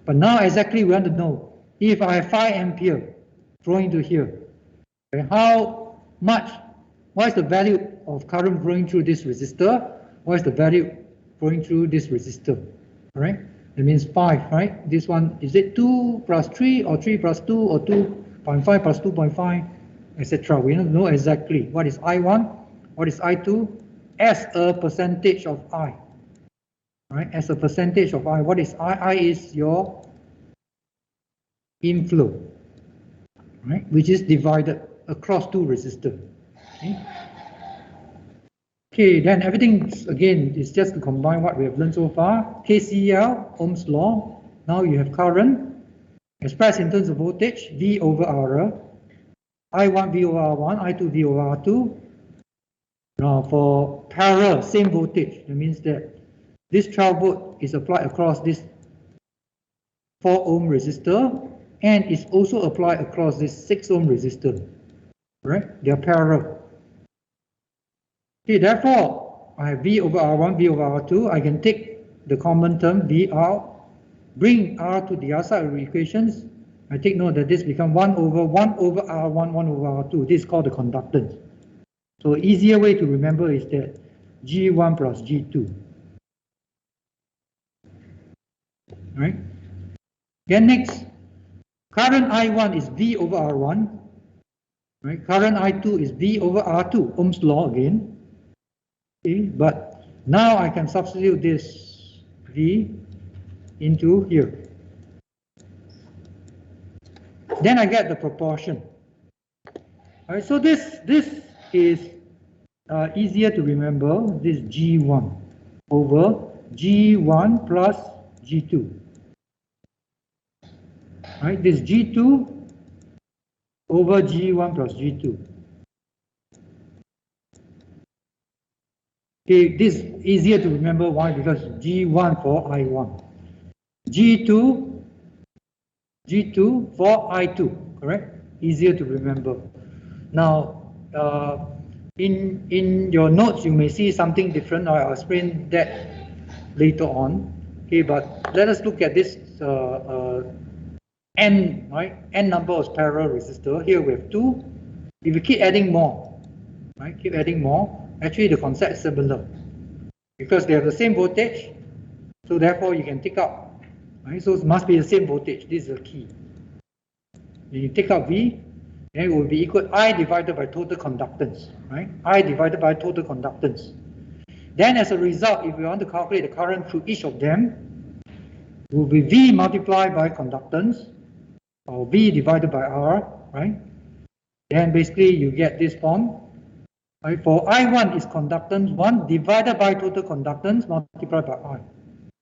But now exactly we want to know if I have 5 ampere flowing to here, okay, how much, what is the value of current flowing through this resistor? What is the value flowing through this resistor? All right, that means 5, right? This one, is it 2 plus 3 or 3 plus 2 or 2.5 plus 2.5, etc. We don't know exactly what is I1, what is I2 as a percentage of I, right? As a percentage of I, what is I? I is your inflow, right? Which is divided across 2 resistors. Okay, then everything again is just to combine what we have learned so far. KCL, Ohm's law. Now you have current expressed in terms of voltage, V over R. I1 V over R1, I2 V over R2. Now for parallel, same voltage. That means that this 12 volt is applied across this 4 ohm resistor, and is also applied across this 6 ohm resistor. Right? They are parallel. Okay, therefore, I have V over R1, V over R2. I can take the common term VR, bring R to the other side of the equations. I take note that this becomes 1 over R1, 1 over R2. This is called the conductance. So easier way to remember is that G1 plus G2. Right? Then next, current I1 is V over R1. Right? Current I2 is V over R2. Ohm's law again. Okay, but now I can substitute this V into here. Then I get the proportion. All right, so this is easier to remember. This is G1 over G1 plus G2. right? This G2 over G1 plus G2. Okay, this is easier to remember. Why? Because G1 for I1. G2 for I2, correct? Easier to remember. Now, in your notes, you may see something different. I'll explain that later on. Okay, but let us look at this n, right? N number of parallel resistors. Here we have 2. If you keep adding more, right? Keep adding more. Actually, the concept is similar because they have the same voltage. So therefore, you can take out, right? So it must be the same voltage. This is the key. Then you take out V, then it will be equal to I divided by total conductance, right? I divided by total conductance. Then as a result, if we want to calculate the current through each of them, it will be V multiplied by conductance, or V divided by R, right? Then basically you get this form. Right? For I1 is conductance 1 divided by total conductance multiplied by I.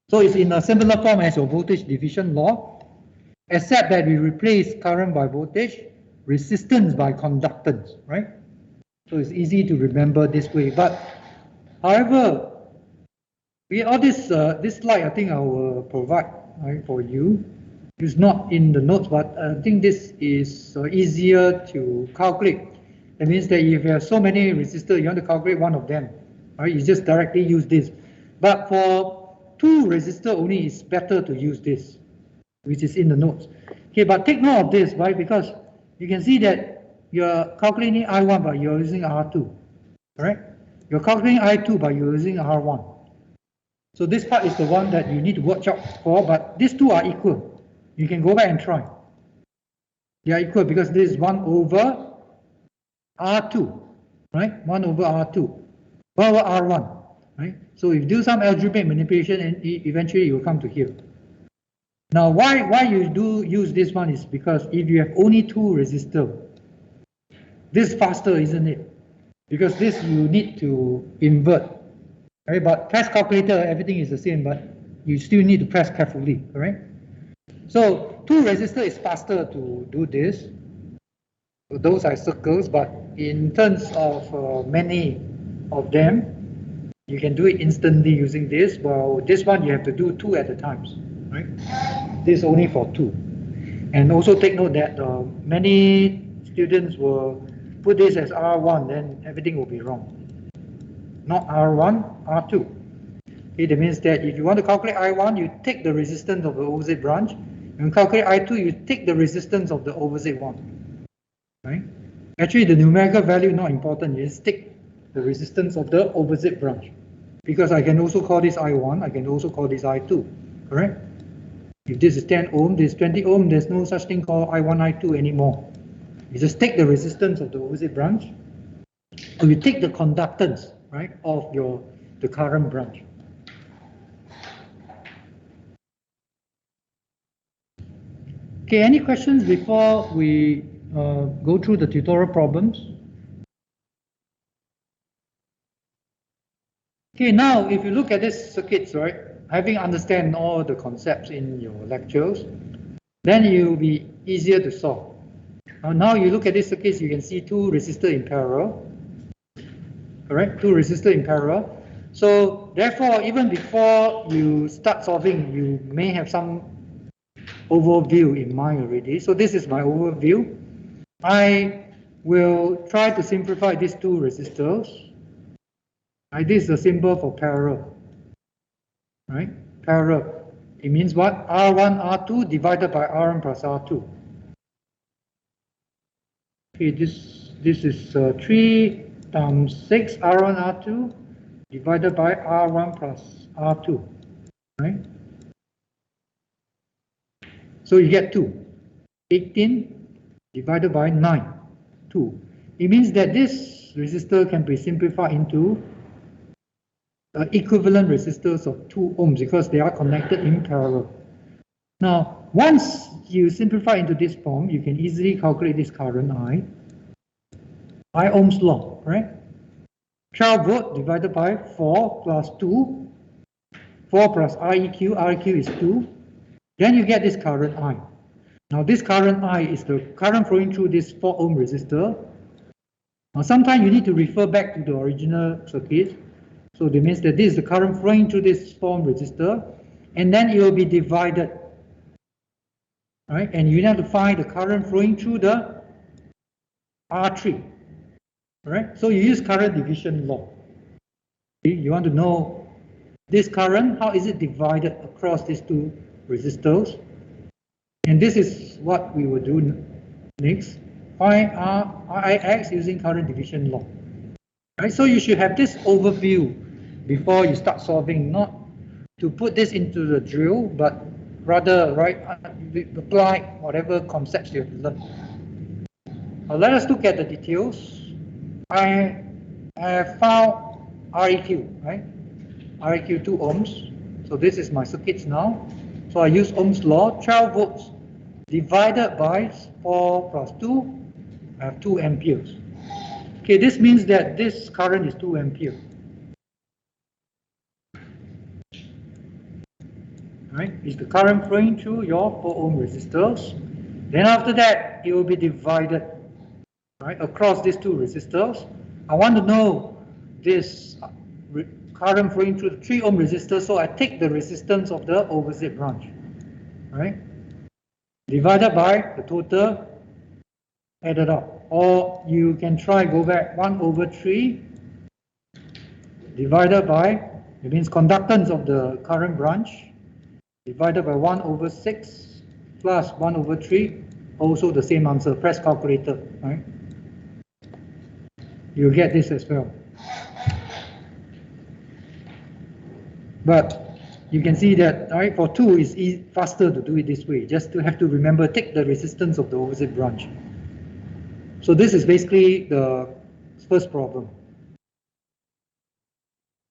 So it's in a similar form as your voltage division law, except that we replace current by voltage, resistance by conductance, right? So it's easy to remember this way. But however, all this slide I think I will provide, right, for you. It's not in the notes, but I think this is easier to calculate. That means that if you have so many resistors, you want to calculate one of them, right? You just directly use this. But for 2 resistors only, it's better to use this, which is in the notes. Okay, but take note of this, right? Because you can see that you're calculating I1, but you're using R2, correct? You're calculating I2, but you're using R1. So this part is the one that you need to watch out for, but these two are equal. You can go back and try. They are equal because this is 1 over R2, right? 1 over R2, 1 over R1, right? So if you do some algebraic manipulation, and eventually you will come to here. Now, why you do use this one is because if you have only 2 resistors, this is faster, isn't it? Because this you need to invert, right? But press calculator, everything is the same, but you still need to press carefully, correct? So 2 resistors is faster to do this. So those are circles, but in terms of many of them, you can do it instantly using this. Well, this one you have to do 2 at a time, right? This is only for 2. And also take note that many students will put this as R1, then everything will be wrong. Not R1, R2. Okay, that means that if you want to calculate I1, you take the resistance of the opposite branch. And calculate I2, you take the resistance of the opposite one. Right? Actually, the numerical value is not important. You just take the resistance of the opposite branch. Because I can also call this I1, I can also call this I2. Correct? If this is 10 ohm, this is 20 ohm, there's no such thing called I1, I2 anymore. You just take the resistance of the opposite branch, or you take the conductance, right, of the current branch. Okay, any questions before we go through the tutorial problems? Okay, now if you look at these circuits, right, having understand all the concepts in your lectures, then it will be easier to solve. Now you look at these circuits, you can see 2 resistors in parallel, correct? 2 resistors in parallel. So therefore, even before you start solving, you may have some overview in mind already. So this is my overview. I will try to simplify these 2 resistors. Right, this is the symbol for parallel. Right? Parallel. It means what? R1, R2 divided by R1 plus R2. Okay, this is 3 times 6 R1, R2 divided by R1 plus R2. Right? So you get 2. 18 divided by 9, 2. It means that this resistor can be simplified into equivalent resistors of 2 ohms because they are connected in parallel. Now, once you simplify into this form, you can easily calculate this current I Ohm's law, right? 12 volt divided by 4 plus 2, 4 plus Req is 2. Then you get this current I. Now this current I is the current flowing through this 4 ohm resistor. Now sometimes you need to refer back to the original circuit. So that means that this is the current flowing through this 4 ohm resistor, and then it will be divided. Right? And you have to find the current flowing through the R3. Right? So you use current division law. Okay? You want to know this current, how is it divided across these two resistors? And this is what we will do next. Find Rix using current division law. Right? So you should have this overview before you start solving, not to put this into the drill, but rather apply whatever concepts you have learned. Let us look at the details. I have found Req, right? Req 2 ohms. So this is my circuits now. So I use Ohm's law, 12 volts divided by 4 plus 2, I have 2 amperes. Okay, this means that this current is 2 ampere. Right? It's the current flowing through your 4 ohm resistors. Then after that, it will be divided, right, across these two resistors. I want to know this current flowing through the 3 ohm resistor, so I take the resistance of the opposite branch, right? Divided by the total added up. Or you can try go back 1/3 divided by, it means conductance of the current branch, divided by 1/6 plus 1/3, also the same answer. Press calculator, right? You'll get this as well. But you can see that, right, for 2 it's faster to do it this way. Just to have to remember, take the resistance of the opposite branch. So this is basically the first problem.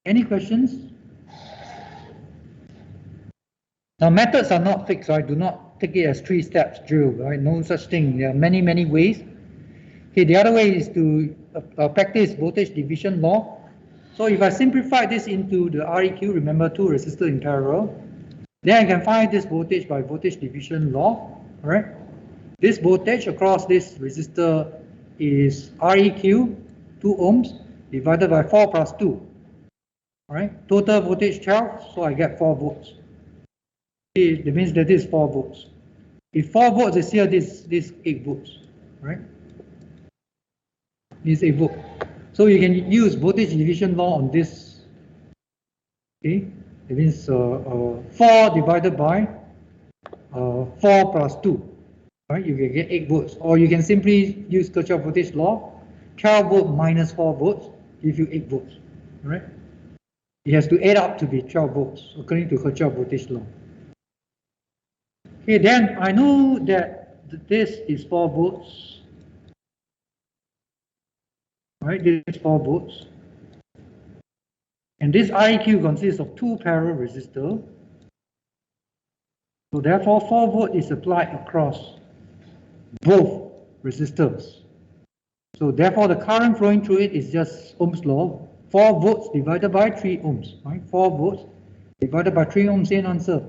Any questions? Now methods are not fixed, right? Do not take it as 3 steps drill, right? No such thing. There are many, many ways. Okay, the other way is to practice voltage division law. So if I simplify this into the Req, remember 2 resistors in parallel, then I can find this voltage by voltage division law, right? This voltage across this resistor is Req, 2 ohms, divided by 4 plus 2, right? Total voltage 12, so I get 4 volts. Okay, that means that this is 4 volts. If 4 volts is here, this 8 volts, right? This 8 volts. So you can use voltage division law on this. Okay, it means 4 divided by 4 plus 2. Right, you can get 8 volts. Or you can simply use Kirchhoff voltage law. 12 volts minus 4 volts gives you 8 volts. Right? It has to add up to be 12 volts according to Kirchhoff voltage law. Okay, then I know that this is 4 volts. Right, this is 4 volts. And this Req consists of 2 parallel resistors. So therefore 4 volts is applied across both resistors. So therefore the current flowing through it is just Ohm's law. 4 volts divided by 3 ohms. Right? 4 volts divided by 3 ohms, same answer.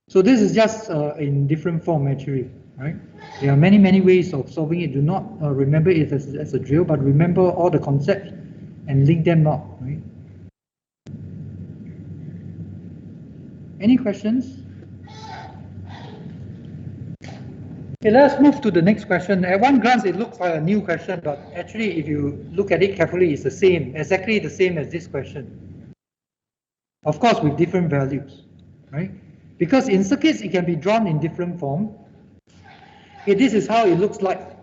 So this is just in different form actually. Right? There are many, many ways of solving it. Do not remember it as a drill, but remember all the concepts and link them up. Right? Any questions? Okay, let's move to the next question. At one glance, it looks like a new question, but actually, if you look at it carefully, it's the same, exactly the same as this question. Of course, with different values, right? Because in circuits, it can be drawn in different form. Okay, this is how it looks like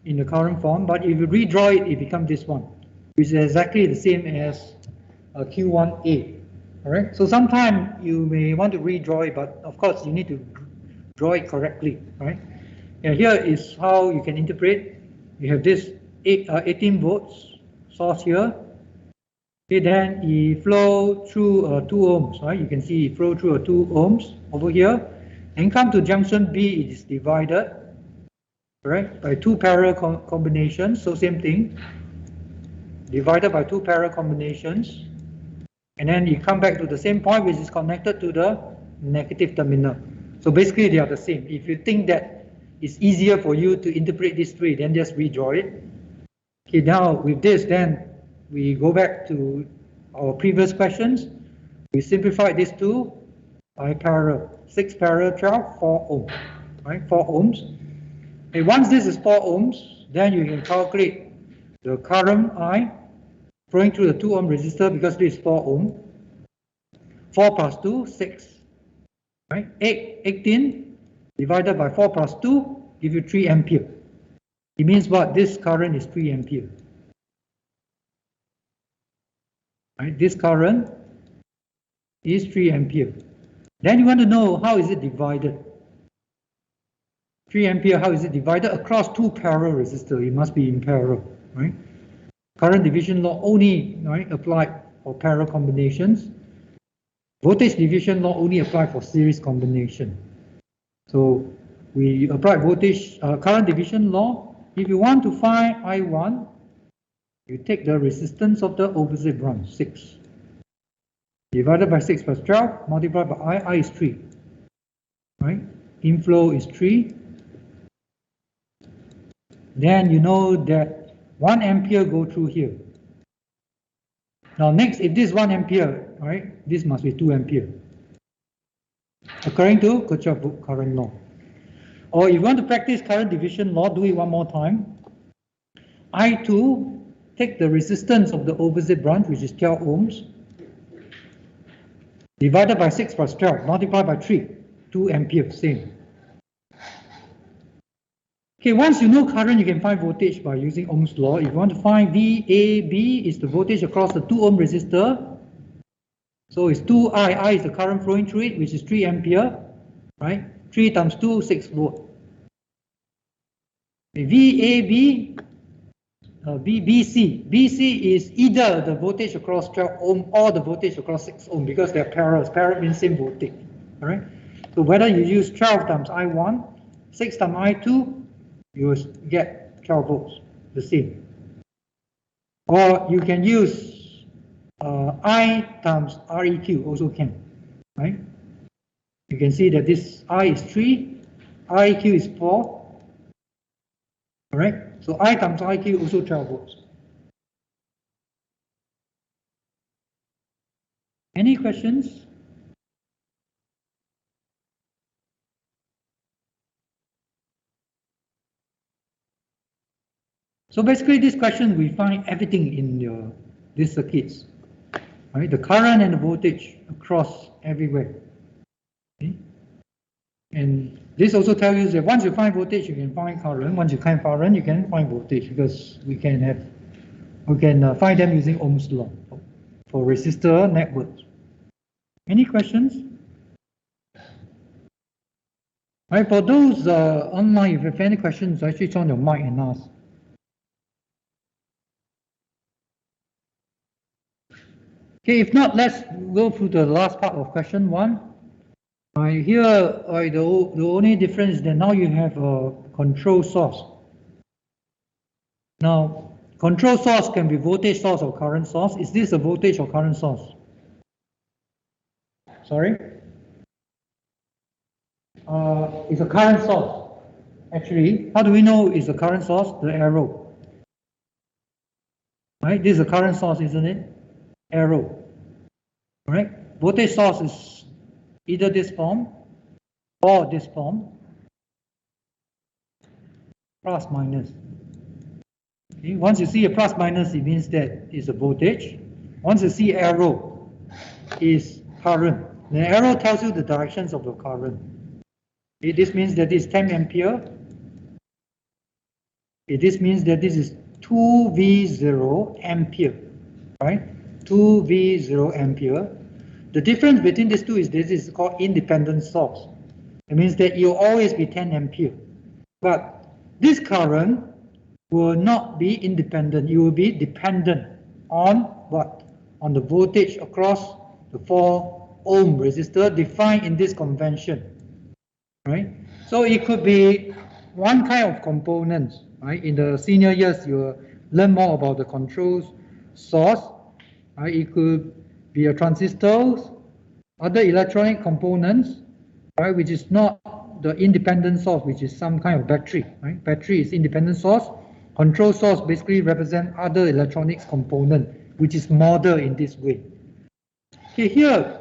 in the current form, but if you redraw it, it becomes this one, which is exactly the same as Q1A. All right. So sometimes you may want to redraw it, but of course you need to draw it correctly, right? And here is how you can interpret. You have this 18 volts source here. Okay, then it flow through 2 ohms, right? You can see it flow through 2 ohms over here, and come to junction B. It is divided, right, by 2 parallel combinations. So same thing, divided by 2 parallel combinations, and then you come back to the same point, which is connected to the negative terminal. So basically they are the same. If you think that it's easier for you to interpret this way, then just redraw it. Okay, now with this, then we go back to our previous questions. We simplify this to by parallel. 6 parallel 12, 4 ohms. Right, 4 ohms. And once this is 4 ohms, then you can calculate the current I flowing through the 2 ohm resistor, because this is 4 ohm. 4 plus 2, 6. Right? 18 divided by 4 plus 2 give you 3 ampere. It means what? This current is 3 ampere. Right? This current is 3 ampere. Then you want to know how is it divided. 3 ampere, how is it divided? Across 2 parallel resistors. It must be in parallel. Right? Current division law only, right, applied for parallel combinations. Voltage division law only apply for series combination. So we apply current division law. If you want to find I1, you take the resistance of the opposite branch, 6. Divided by 6 plus 12, multiplied by I is 3. Right? Inflow is 3. Then you know that 1 ampere go through here. Now next, if this 1 ampere, right, this must be 2 ampere. According to Kirchhoff current law. Or if you want to practice current division law, do it one more time. I2, take the resistance of the opposite branch, which is 12 ohms, divided by 6 plus 12, multiplied by 3, 2 ampere, same. Okay, once you know current, you can find voltage by using Ohm's law. If you want to find VAB, is the voltage across the 2 ohm resistor. So it's 2I, I is the current flowing through it, which is 3 ampere, right? 3 times 2, 6 volt. VAB, BC is either the voltage across 12 ohm or the voltage across 6 ohm, because they're parallel. Parallel means same voltage, all right? So whether you use 12 times I1, 6 times I2, you will get 12 volts, the same. Or you can use I times Req, also can, right? You can see that this I is 3, Req is 4, all right? So I times Req also 12 volts. Any questions? So basically this question, we find everything in these circuits, right? The current and the voltage across everywhere. Okay? And this also tells you that once you find voltage, you can find current. Once you find current, you can find voltage, because we can find them using Ohm's law for resistor networks. Any questions? All right, for those online, if you have any questions, actually turn your mic and ask. Okay, if not, let's go through the last part of question 1. Here, the only difference is that now you have a control source. Now, control source can be voltage source or current source. Is this a voltage or current source? Sorry? It's a current source. Actually, how do we know it's a current source? The arrow. Right? This is a current source, isn't it? Arrow. Right? Voltage source is either this form or this form. Plus minus. Okay? Once you see a plus minus, it means that it's a voltage. Once you see arrow, is current. The arrow tells you the directions of the current. Okay? This means that this is 10 ampere. Okay? This means that this is 2V0 ampere, right? 2V0 ampere. The difference between these two is this is called independent source. It means that you'll always be 10 ampere. But this current will not be independent. It will be dependent on what? On the voltage across the 4 ohm resistor defined in this convention, right? So it could be one kind of components, right? In the senior years, you'll learn more about the control source. Right? It could be a transistor, other electronic components, right? Which is not the independent source, which is some kind of battery, right? Battery is independent source. Control source basically represent other electronics component, which is modeled in this way. Okay, here,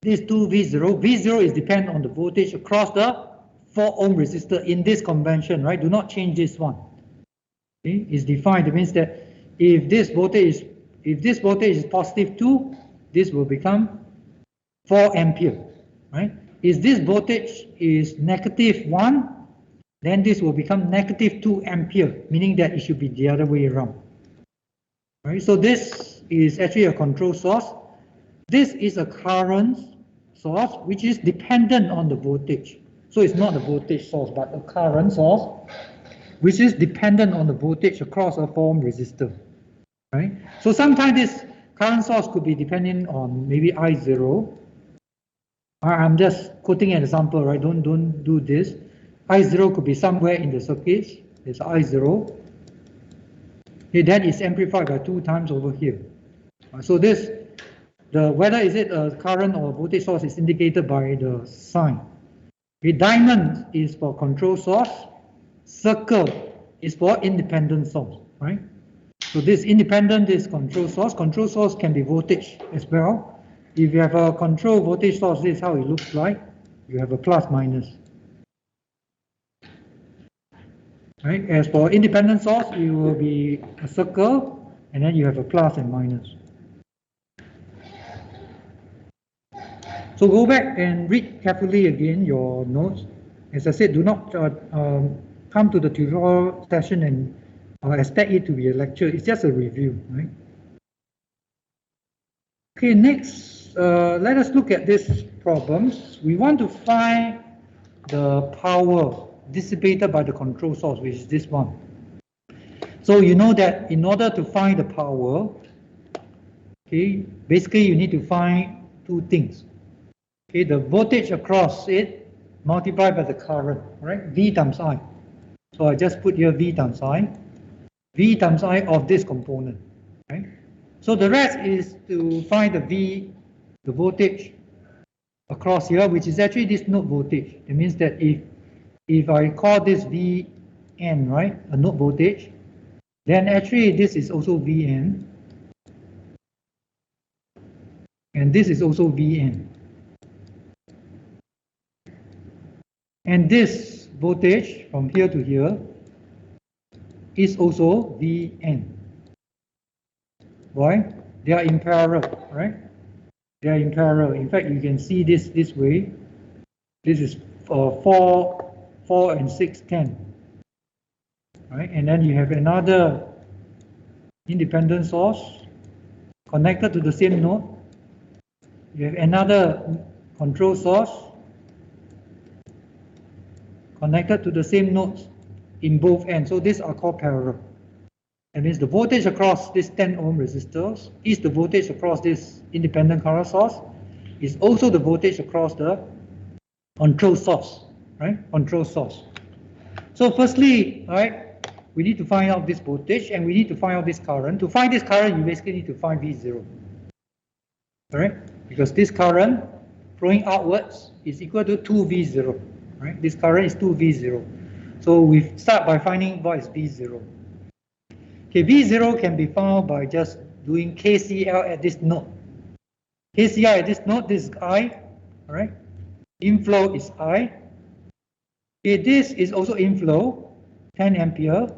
this 2V0, V0 is depend on the voltage across the 4 ohm resistor in this convention, right? Do not change this one. Okay, it's defined. It means that if this voltage is positive 2, this will become 4 ampere, right? If this voltage is negative 1, then this will become negative 2 ampere, meaning that it should be the other way around. Right? So this is actually a control source. This is a current source which is dependent on the voltage. So it's not a voltage source, but a current source which is dependent on the voltage across a 4 ohm resistor. Right? So sometimes this current source could be dependent on maybe I0. I'm just quoting an example, right? Don't do this. I0 could be somewhere in the circuit. It's I0. Okay, that is amplified by 2 times over here. So this, whether is it a current or a voltage source is indicated by the sign. The diamond is for control source. Circle is for independent source, right? So this independent is control source. Control source can be voltage as well. If you have a control voltage source, this is how it looks like. You have a plus minus. Right? As for independent source, it will be a circle, and then you have a plus and minus. So go back and read carefully again your notes. As I said, do not come to the tutorial session and expect it to be a lecture. It's just a review, right? Okay, next, let us look at these problems. We want to find the power dissipated by the control source, which is this one. So you know that in order to find the power, okay, basically you need to find 2 things. Okay, the voltage across it multiplied by the current, right? V times I. So I just put here V times I. V times I of this component, right? So the rest is to find the voltage across here, which is actually this node voltage. It means that if I call this Vn, right, a node voltage, then actually this is also Vn, and this is also Vn. And this voltage from here to here is also Vn. Why? They are in parallel, right? They are in parallel. In fact, you can see this way. This is 4 and 6, 10. Right? And then you have another independent source connected to the same node. You have another control source connected to the same nodes in both ends. So these are called parallel. That means the voltage across this 10 ohm resistors is the voltage across this independent current source, is also the voltage across the control source, right? Control source. So firstly, right, we need to find out this voltage and we need to find out this current. To find this current, you basically need to find V0, correct? Because this current flowing outwards is equal to 2V0, right? This current is 2V0. So we start by finding what is V0. Okay, V0 can be found by just doing KCL at this node. KCL at this node, this is I, all right? Inflow is I. Okay, this is also inflow, 10 ampere.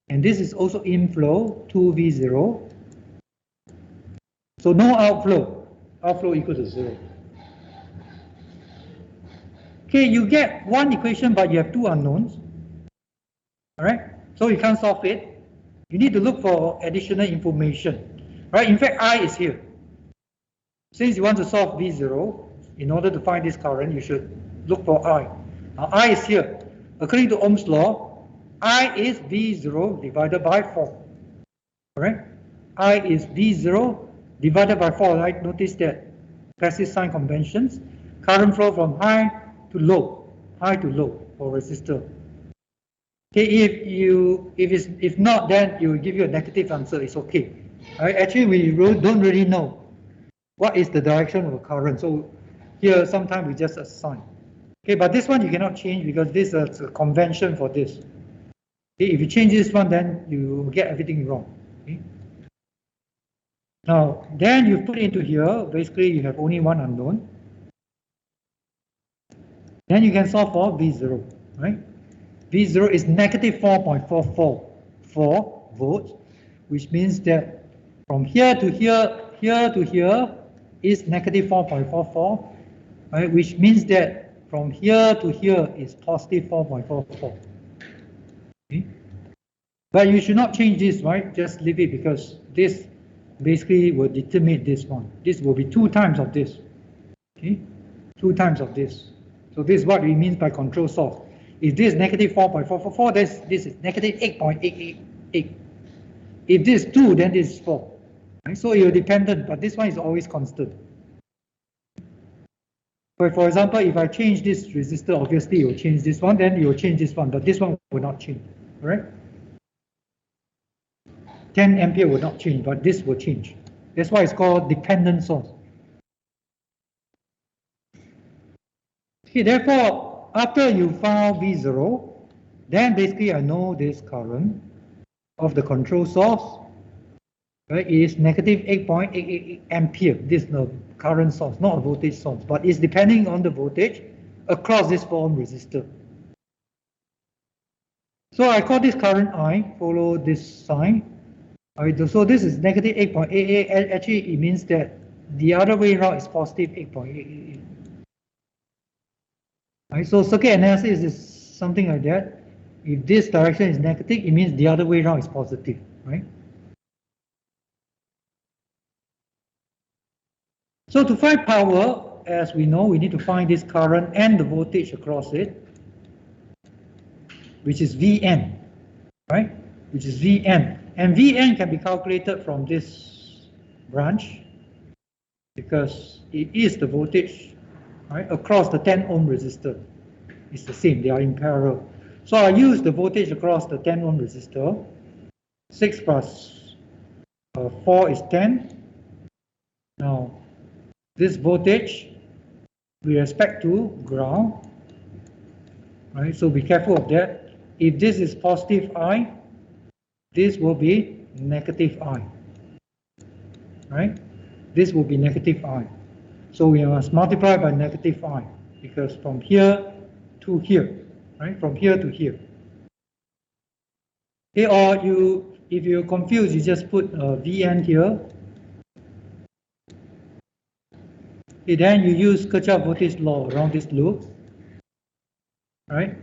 And this is also inflow, 2V0. So no outflow. Outflow equal to 0. Okay, you get one equation, but you have 2 unknowns. All right? So you can't solve it. You need to look for additional information, right? In fact, I is here. Since you want to solve V0, in order to find this current, you should look for I. Now, I is here. According to Ohm's law, I is V0 divided by 4. All right? I is V0 divided by 4. Right? Notice that passive sign conventions, current flow from high to low for resistor. Okay, if not, then it will give you a negative answer. It's okay. Right? Actually, we don't really know what is the direction of the current. So here, sometimes we just assign. Okay, but this one you cannot change because this is a convention for this. Okay, if you change this one, then you get everything wrong. Okay? Now, then you put into here, basically you have only one unknown. Then you can solve for V0, right? V0 is negative 4.444 volts, which means that from here to here, here to here is negative 4.44, right? Which means that from here to here is positive 4.44. Okay? But you should not change this, right? Just leave it because this basically will determine this one. This will be 2 times of this. Okay? 2 times of this. So this is what we mean by control source. If this is negative 4.444, this is negative 8.888. If this is 2, then this is 4. Right? So you're dependent, but this one is always constant. But for example, if I change this resistor, obviously you'll change this one, then you'll change this one, but this one will not change. Right? 10 ampere will not change, but this will change. That's why it's called dependent source. Okay, therefore, after you found V0, then basically I know this current of the control source, right, is negative 8.888 ampere. This is the current source, not a voltage source, but it's depending on the voltage across this 4 ohm resistor. So I call this current I, follow this sign. Right, so this is negative 8.88. Actually, it means that the other way around is positive 8.888. Right, so circuit analysis is something like that. If this direction is negative, it means the other way around is positive, right? So to find power, as we know, we need to find this current and the voltage across it, which is Vn, right? Which is Vn. And Vn can be calculated from this branch because it is the voltage, right, across the 10 ohm resistor. It's the same, they are in parallel. So I use the voltage across the 10 ohm resistor. 6 plus 4 is 10. Now, this voltage with respect to ground, right? So be careful of that. If this is positive I, this will be negative I, right? This will be negative I. So we must multiply by negative I because from here to here, right? From here to here. Okay, or if you're confused, you just put Vn here. Okay, then you use Kirchhoff voltage law around this loop, right?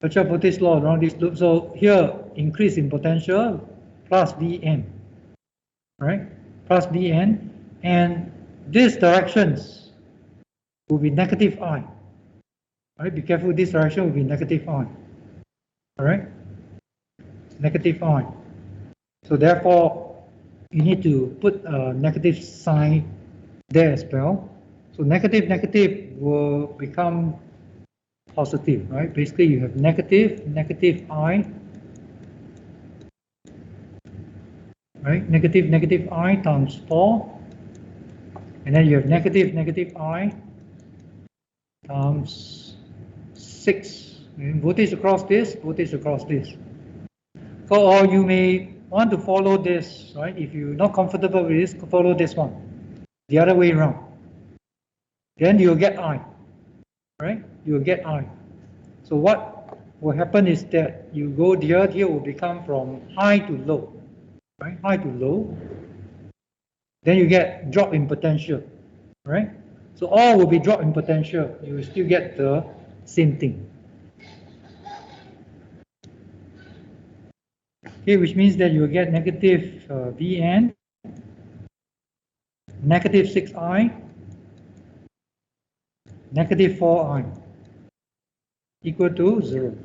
Kirchhoff voltage law around this loop. So here, increase in potential plus Vn, right? Plus Vn, and these directions will be negative I. Right? Be careful, this direction will be negative I. All right? Negative I. So therefore, you need to put a negative sign there as well. So negative will become positive, right? Basically, you have negative I, right? Negative I times 4, and then you have negative I times 6. And voltage across this, voltage across this. So, or you may want to follow this, right? If you're not comfortable with this, follow this one, the other way around. Then you'll get I, right? You'll get I. So what will happen is that you go here will become from high to low, right? High to low. Then you get drop in potential, right? So all will be drop in potential. You will still get the same thing. Okay, which means that you will get negative Vn, negative 6I, negative 4I, equal to 0.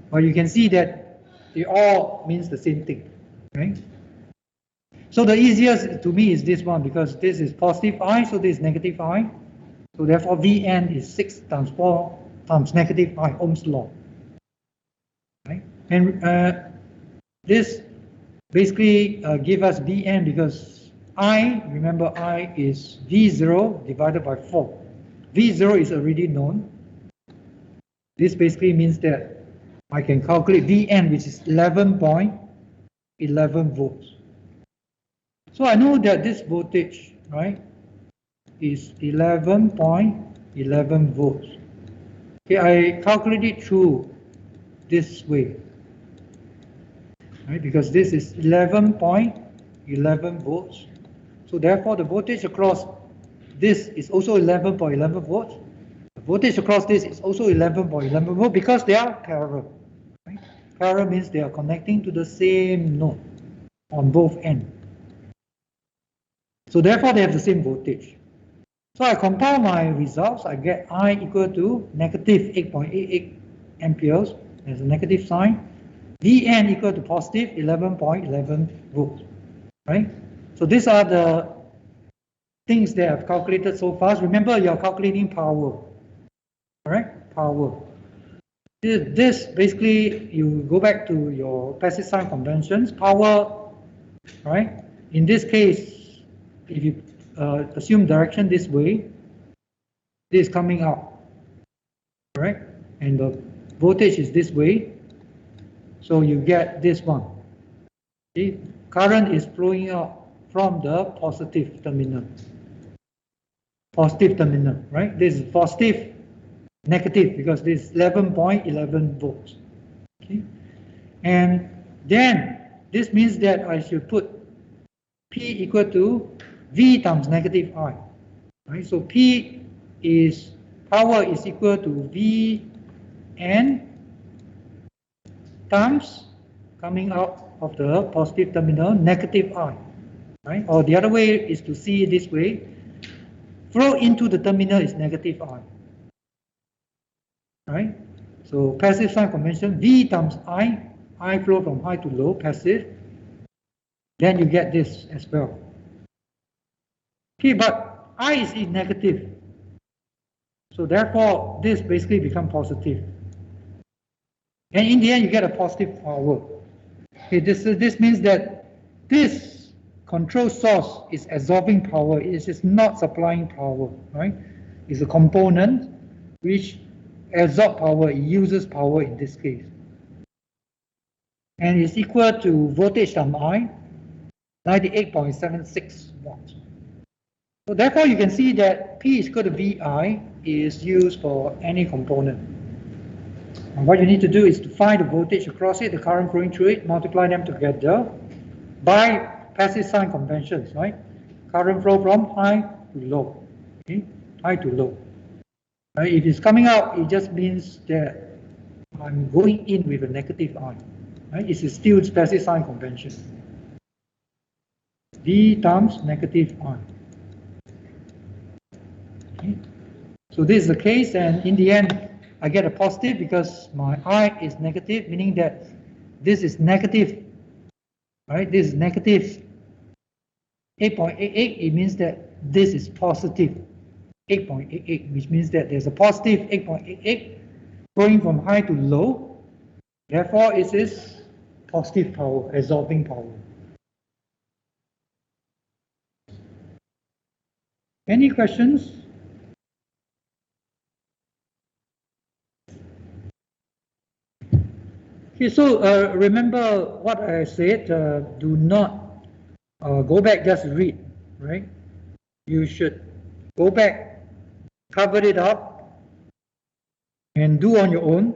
But you can see that they all means the same thing, right? So the easiest to me is this one because this is positive I, so this is negative I. So therefore Vn is 6 times 4 times negative I, Ohm's law. Right? And this basically give us Vn because I, remember I is V0 divided by 4. V0 is already known. This basically means that I can calculate Vn, which is 11.11 volts. So I know that this voltage, right, is 11.11 volts. Okay, I calculate it through this way, right, because this is 11.11 volts. So therefore, the voltage across this is also 11.11 volts. The voltage across this is also 11.11 volts because they are parallel. Right? Parallel means they are connecting to the same node on both ends. So therefore, they have the same voltage. So I compile my results. I get I equal to negative 8.88 amperes as a negative sign. Vn equal to positive 11.11 volts. Right? So these are the things that I've calculated so far. Remember, you're calculating power. Correct? Power. This basically, you go back to your passive sign conventions. Power, right? In this case, if you assume direction this way, this is coming out, right? And the voltage is this way, so you get this one. See, current is flowing out from the positive terminal. Positive terminal, right? This is positive, negative, because this is 11.11 volts. Okay, and then this means that I should put P equal to V times negative I. Right? So P is power is equal to Vn times coming out of the positive terminal negative I. Right? Or the other way is to see it this way. Flow into the terminal is negative I. Right? So passive sign convention, V times I flow from high to low, passive. Then you get this as well. Okay, but I is negative. So therefore, this basically becomes positive. And in the end, you get a positive power. Okay, this means that this control source is absorbing power. It is not supplying power, right? It's a component which absorbs power. It uses power in this case. And it's equal to voltage times I, 98.76 watts. So therefore, you can see that P is equal to VI is used for any component. And what you need to do is to find the voltage across it, the current flowing through it, multiply them together by passive sign conventions, right? Current flow from high to low, okay? High to low. Right? If it's coming out, it just means that I'm going in with a negative I. Right? It is still passive sign convention. V times negative I. Okay. So this is the case, and in the end, I get a positive because my I is negative, meaning that this is negative, right? This is negative 8.88. It means that this is positive 8.88, which means that there's a positive 8.88 going from high to low. Therefore, it is positive power, absorbing power. Any questions? Okay, so remember what I said, do not go back, just read, right? You should go back, cover it up, and do on your own.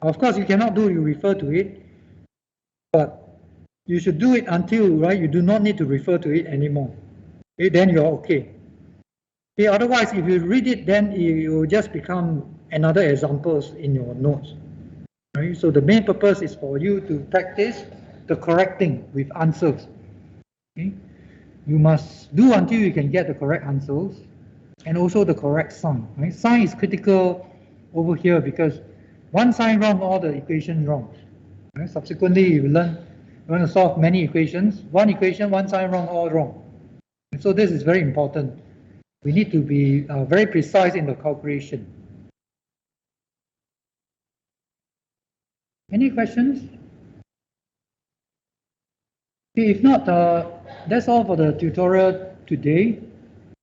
Of course, you cannot do, you refer to it, but you should do it until, right, you do not need to refer to it anymore. Okay, then you're okay. Okay, otherwise, if you read it, then it will just become another examples in your notes. Right? So the main purpose is for you to practice the correcting with answers. Okay? You must do until you can get the correct answers and also the correct sign. Right? Sign is critical over here because one sign wrong, all the equations wrong. Right? Subsequently, you learn you're going to solve many equations. One equation, one sign wrong, all wrong. And so this is very important. We need to be very precise in the calculation. Any questions? Okay, if not, that's all for the tutorial today.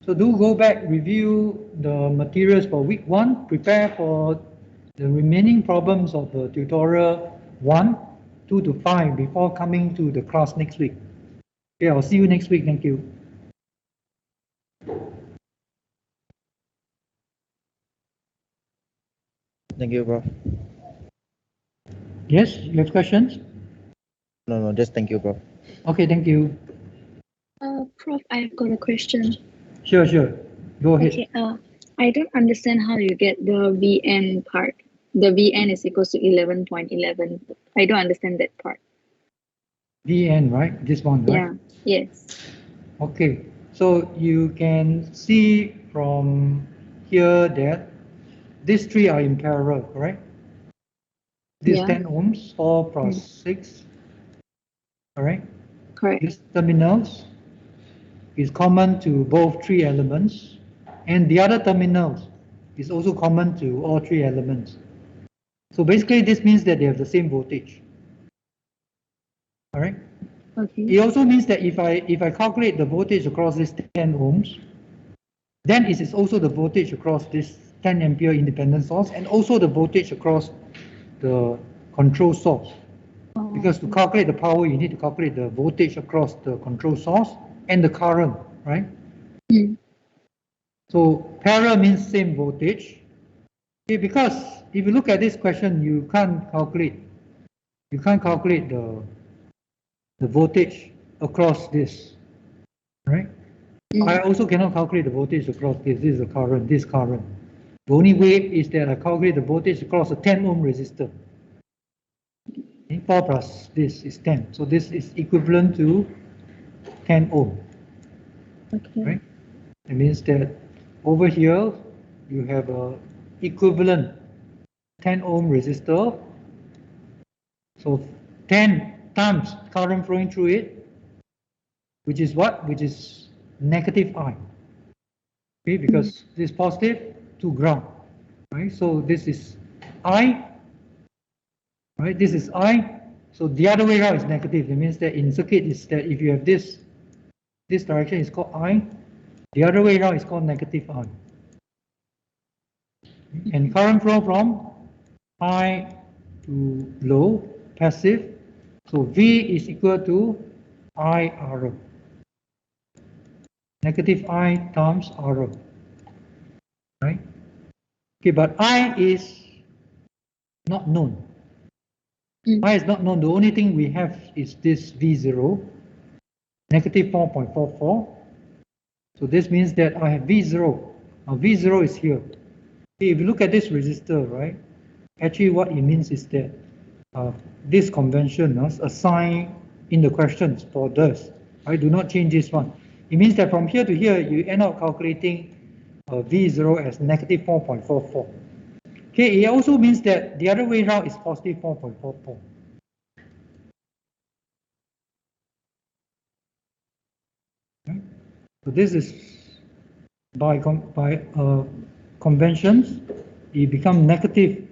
So do go back, review the materials for week 1, prepare for the remaining problems of the tutorial 1, 2 to 5 before coming to the class next week. Okay, I'll see you next week. Thank you. Thank you, Prof. Yes, you have questions? No, just thank you, Prof. Okay, thank you. Prof, I've got a question. Sure. Go ahead. Okay, I don't understand how you get the Vn part. The Vn is equals to 11.11. I don't understand that part. Vn, right? This one, right? Yeah, yes. Okay, so you can see from here that these three are in parallel, correct? This Yeah. 10 ohms, 4 plus 6, correct? Correct. This terminals is common to both three elements, and the other terminals is also common to all three elements. So basically this means that they have the same voltage. All right. Okay. It also means that if I calculate the voltage across this 10 ohms, then it is also the voltage across this 10 ampere independent source and also the voltage across the control source. Because to calculate the power, you need to calculate the voltage across the control source and the current, right? Mm. So parallel means same voltage. Okay, because if you look at this question, you can't calculate the voltage across this, right? I also cannot calculate the voltage across this. This is the current, this current. The only way is that I calculate the voltage across a 10 ohm resistor. 4 plus this is 10. So this is equivalent to 10 ohm. Okay. Right? It means that over here you have a equivalent 10 ohm resistor. So 10 times current flowing through it, which is what? Which is negative I. Okay, because this is positive to ground. Right? So this is I. Right? This is I. So the other way around is negative. It means that in circuit is that if you have this direction is called I. The other way around is called negative I. And current flow from high to low, passive. So V is equal to IR. Negative I times R. Right? Okay, but I is not known. I is not known. The only thing we have is this V0, negative 4.44. So this means that I have V0. Now V0 is here. Okay, if you look at this resistor, right? Actually, what it means is that this convention assigned in the questions for this. I do not change this one. It means that from here to here, you end up calculating V0 as negative 4.44. Okay, it also means that the other way around is positive 4.44. Okay. So this is by conventions, it becomes negative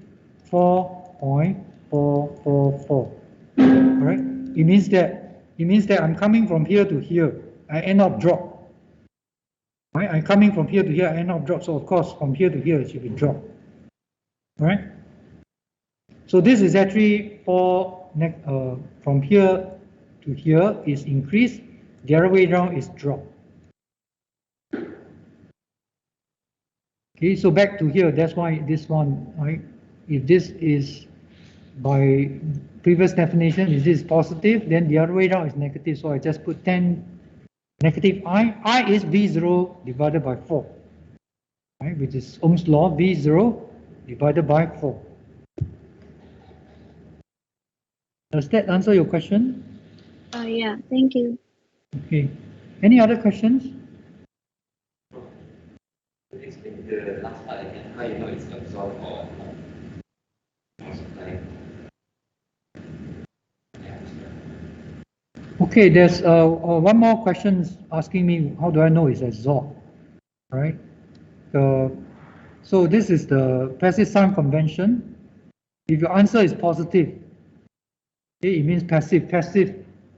4.444. Right? It means that I'm coming from here to here. I end up drop. Right? I'm coming from here to here. I end up drop. So of course, from here to here it should be drop. Right? So this is actually from here to here is increase. The other way around is drop. Okay, so back to here, that's why this one, right? If this is by previous definition, if this is positive, then the other way around is negative. So I just put 10 negative I. I is V0 divided by 4, right? Which is Ohm's law, V0 divided by 4. Does that answer your question? Yeah, thank you. Okay. Any other questions? Explain the last part again, how you know it's absorbed or supply. Okay, there's one more question asking me, how do I know it's absorbed, right? So this is the passive sign convention. If your answer is positive, okay, it means passive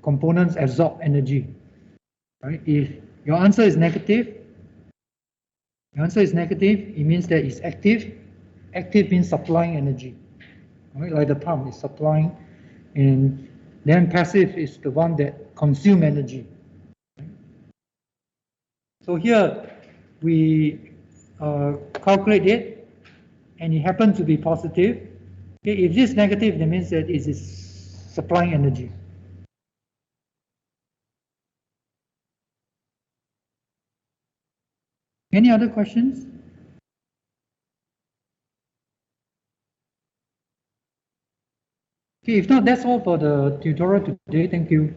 components absorb energy, right? If your answer is negative, The answer is negative. It means that it's active. Active means supplying energy, right? Like the pump is supplying, and then passive is the one that consume energy. So here we calculate it, and it happens to be positive. Okay, if this is negative, that means that it is supplying energy. Any other questions? Okay, if not, that's all for the tutorial today. Thank you.